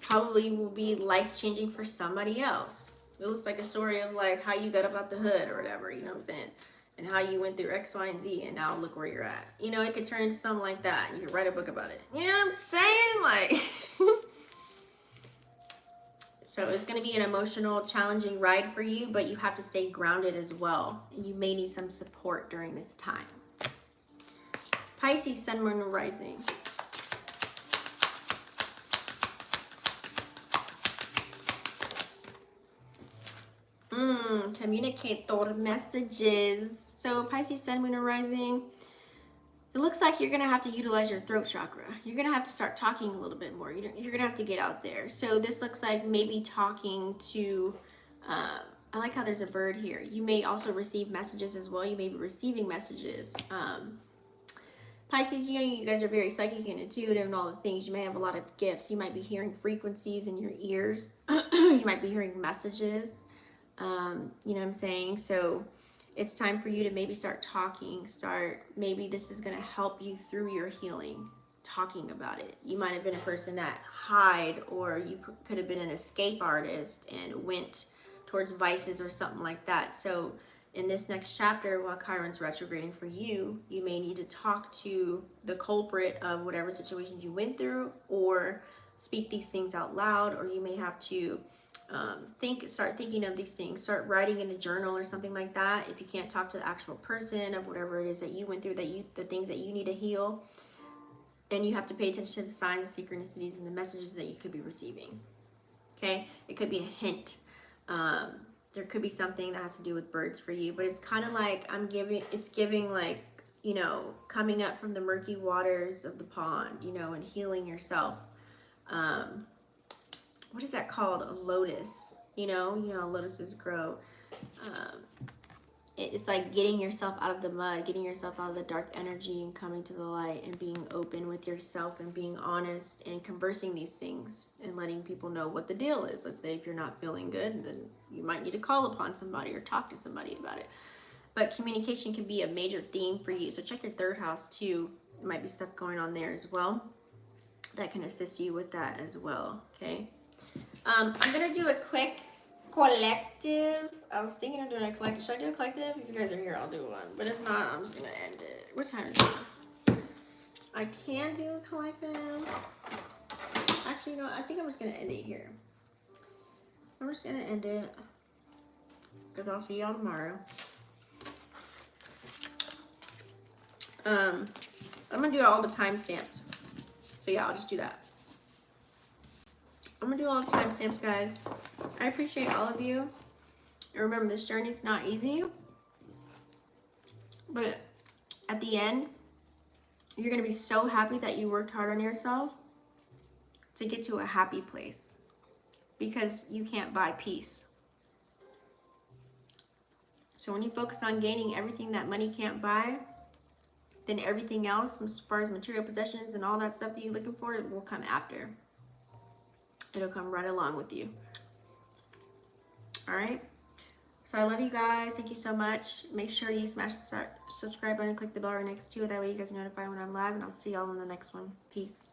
probably will be life-changing for somebody else. It looks like a story of like how you got up out the hood or whatever, you know what I'm saying? And how you went through X, Y, and Z, and now look where you're at. You know, it could turn into something like that. You could write a book about it. You know what I'm saying? Like, so it's going to be an emotional, challenging ride for you, but you have to stay grounded as well. You may need some support during this time. Pisces, Sun, Moon, Rising. Communicator messages. So Pisces, Sun, Moon, Rising. It looks like you're going to have to utilize your throat chakra. You're going to have to start talking a little bit more. You're going to have to get out there. So this looks like maybe talking to, I like how there's a bird here. You may also receive messages as well. You may be receiving messages. Pisces, you know, you guys are very psychic and intuitive and all the things. You may have a lot of gifts. You might be hearing frequencies in your ears. You might be hearing messages. You know what I'm saying? So it's time for you to maybe start talking, maybe this is going to help you through your healing, talking about it. You might have been a person that hide, or you could have been an escape artist and went towards vices or something like that. So in this next chapter, while Chiron's retrograding for you, you may need to talk to the culprit of whatever situations you went through, or speak these things out loud, or you may have to start thinking of these things, start writing in a journal or something like that. If you can't talk to the actual person of whatever it is that you went through, the things that you need to heal, and you have to pay attention to the signs, the synchronicities, and the messages that you could be receiving. Okay, it could be a hint. There could be something that has to do with birds for you, but it's kind of like it's giving like, you know, coming up from the murky waters of the pond, you know, and healing yourself. What is that called? A lotus. You know how lotuses grow. It's like getting yourself out of the mud, getting yourself out of the dark energy and coming to the light and being open with yourself and being honest and conversing these things and letting people know what the deal is. Let's say if you're not feeling good, then you might need to call upon somebody or talk to somebody about it. But communication can be a major theme for you. So check your third house too. There might be stuff going on there as well that can assist you with that as well. Okay. I'm going to do a quick collective. I was thinking of doing a collective. Should I do a collective? If you guys are here, I'll do one. But if not, I'm just going to end it. What time is it? I can do a collective. Actually, you know, I think I'm just going to end it here. I'm just going to end it, because I'll see y'all tomorrow. I'm going to do all the timestamps. So yeah, I'll just do that. I'm going to do all the timestamps, guys. I appreciate all of you. And remember, this journey is not easy. But at the end, you're going to be so happy that you worked hard on yourself to get to a happy place. Because you can't buy peace. So when you focus on gaining everything that money can't buy, then everything else, as far as material possessions and all that stuff that you're looking for, will come after. It'll come right along with you. All right. So I love you guys. Thank you so much. Make sure you smash the subscribe button and click the bell right next to it. That way you guys are notified when I'm live. And I'll see y'all in the next one. Peace.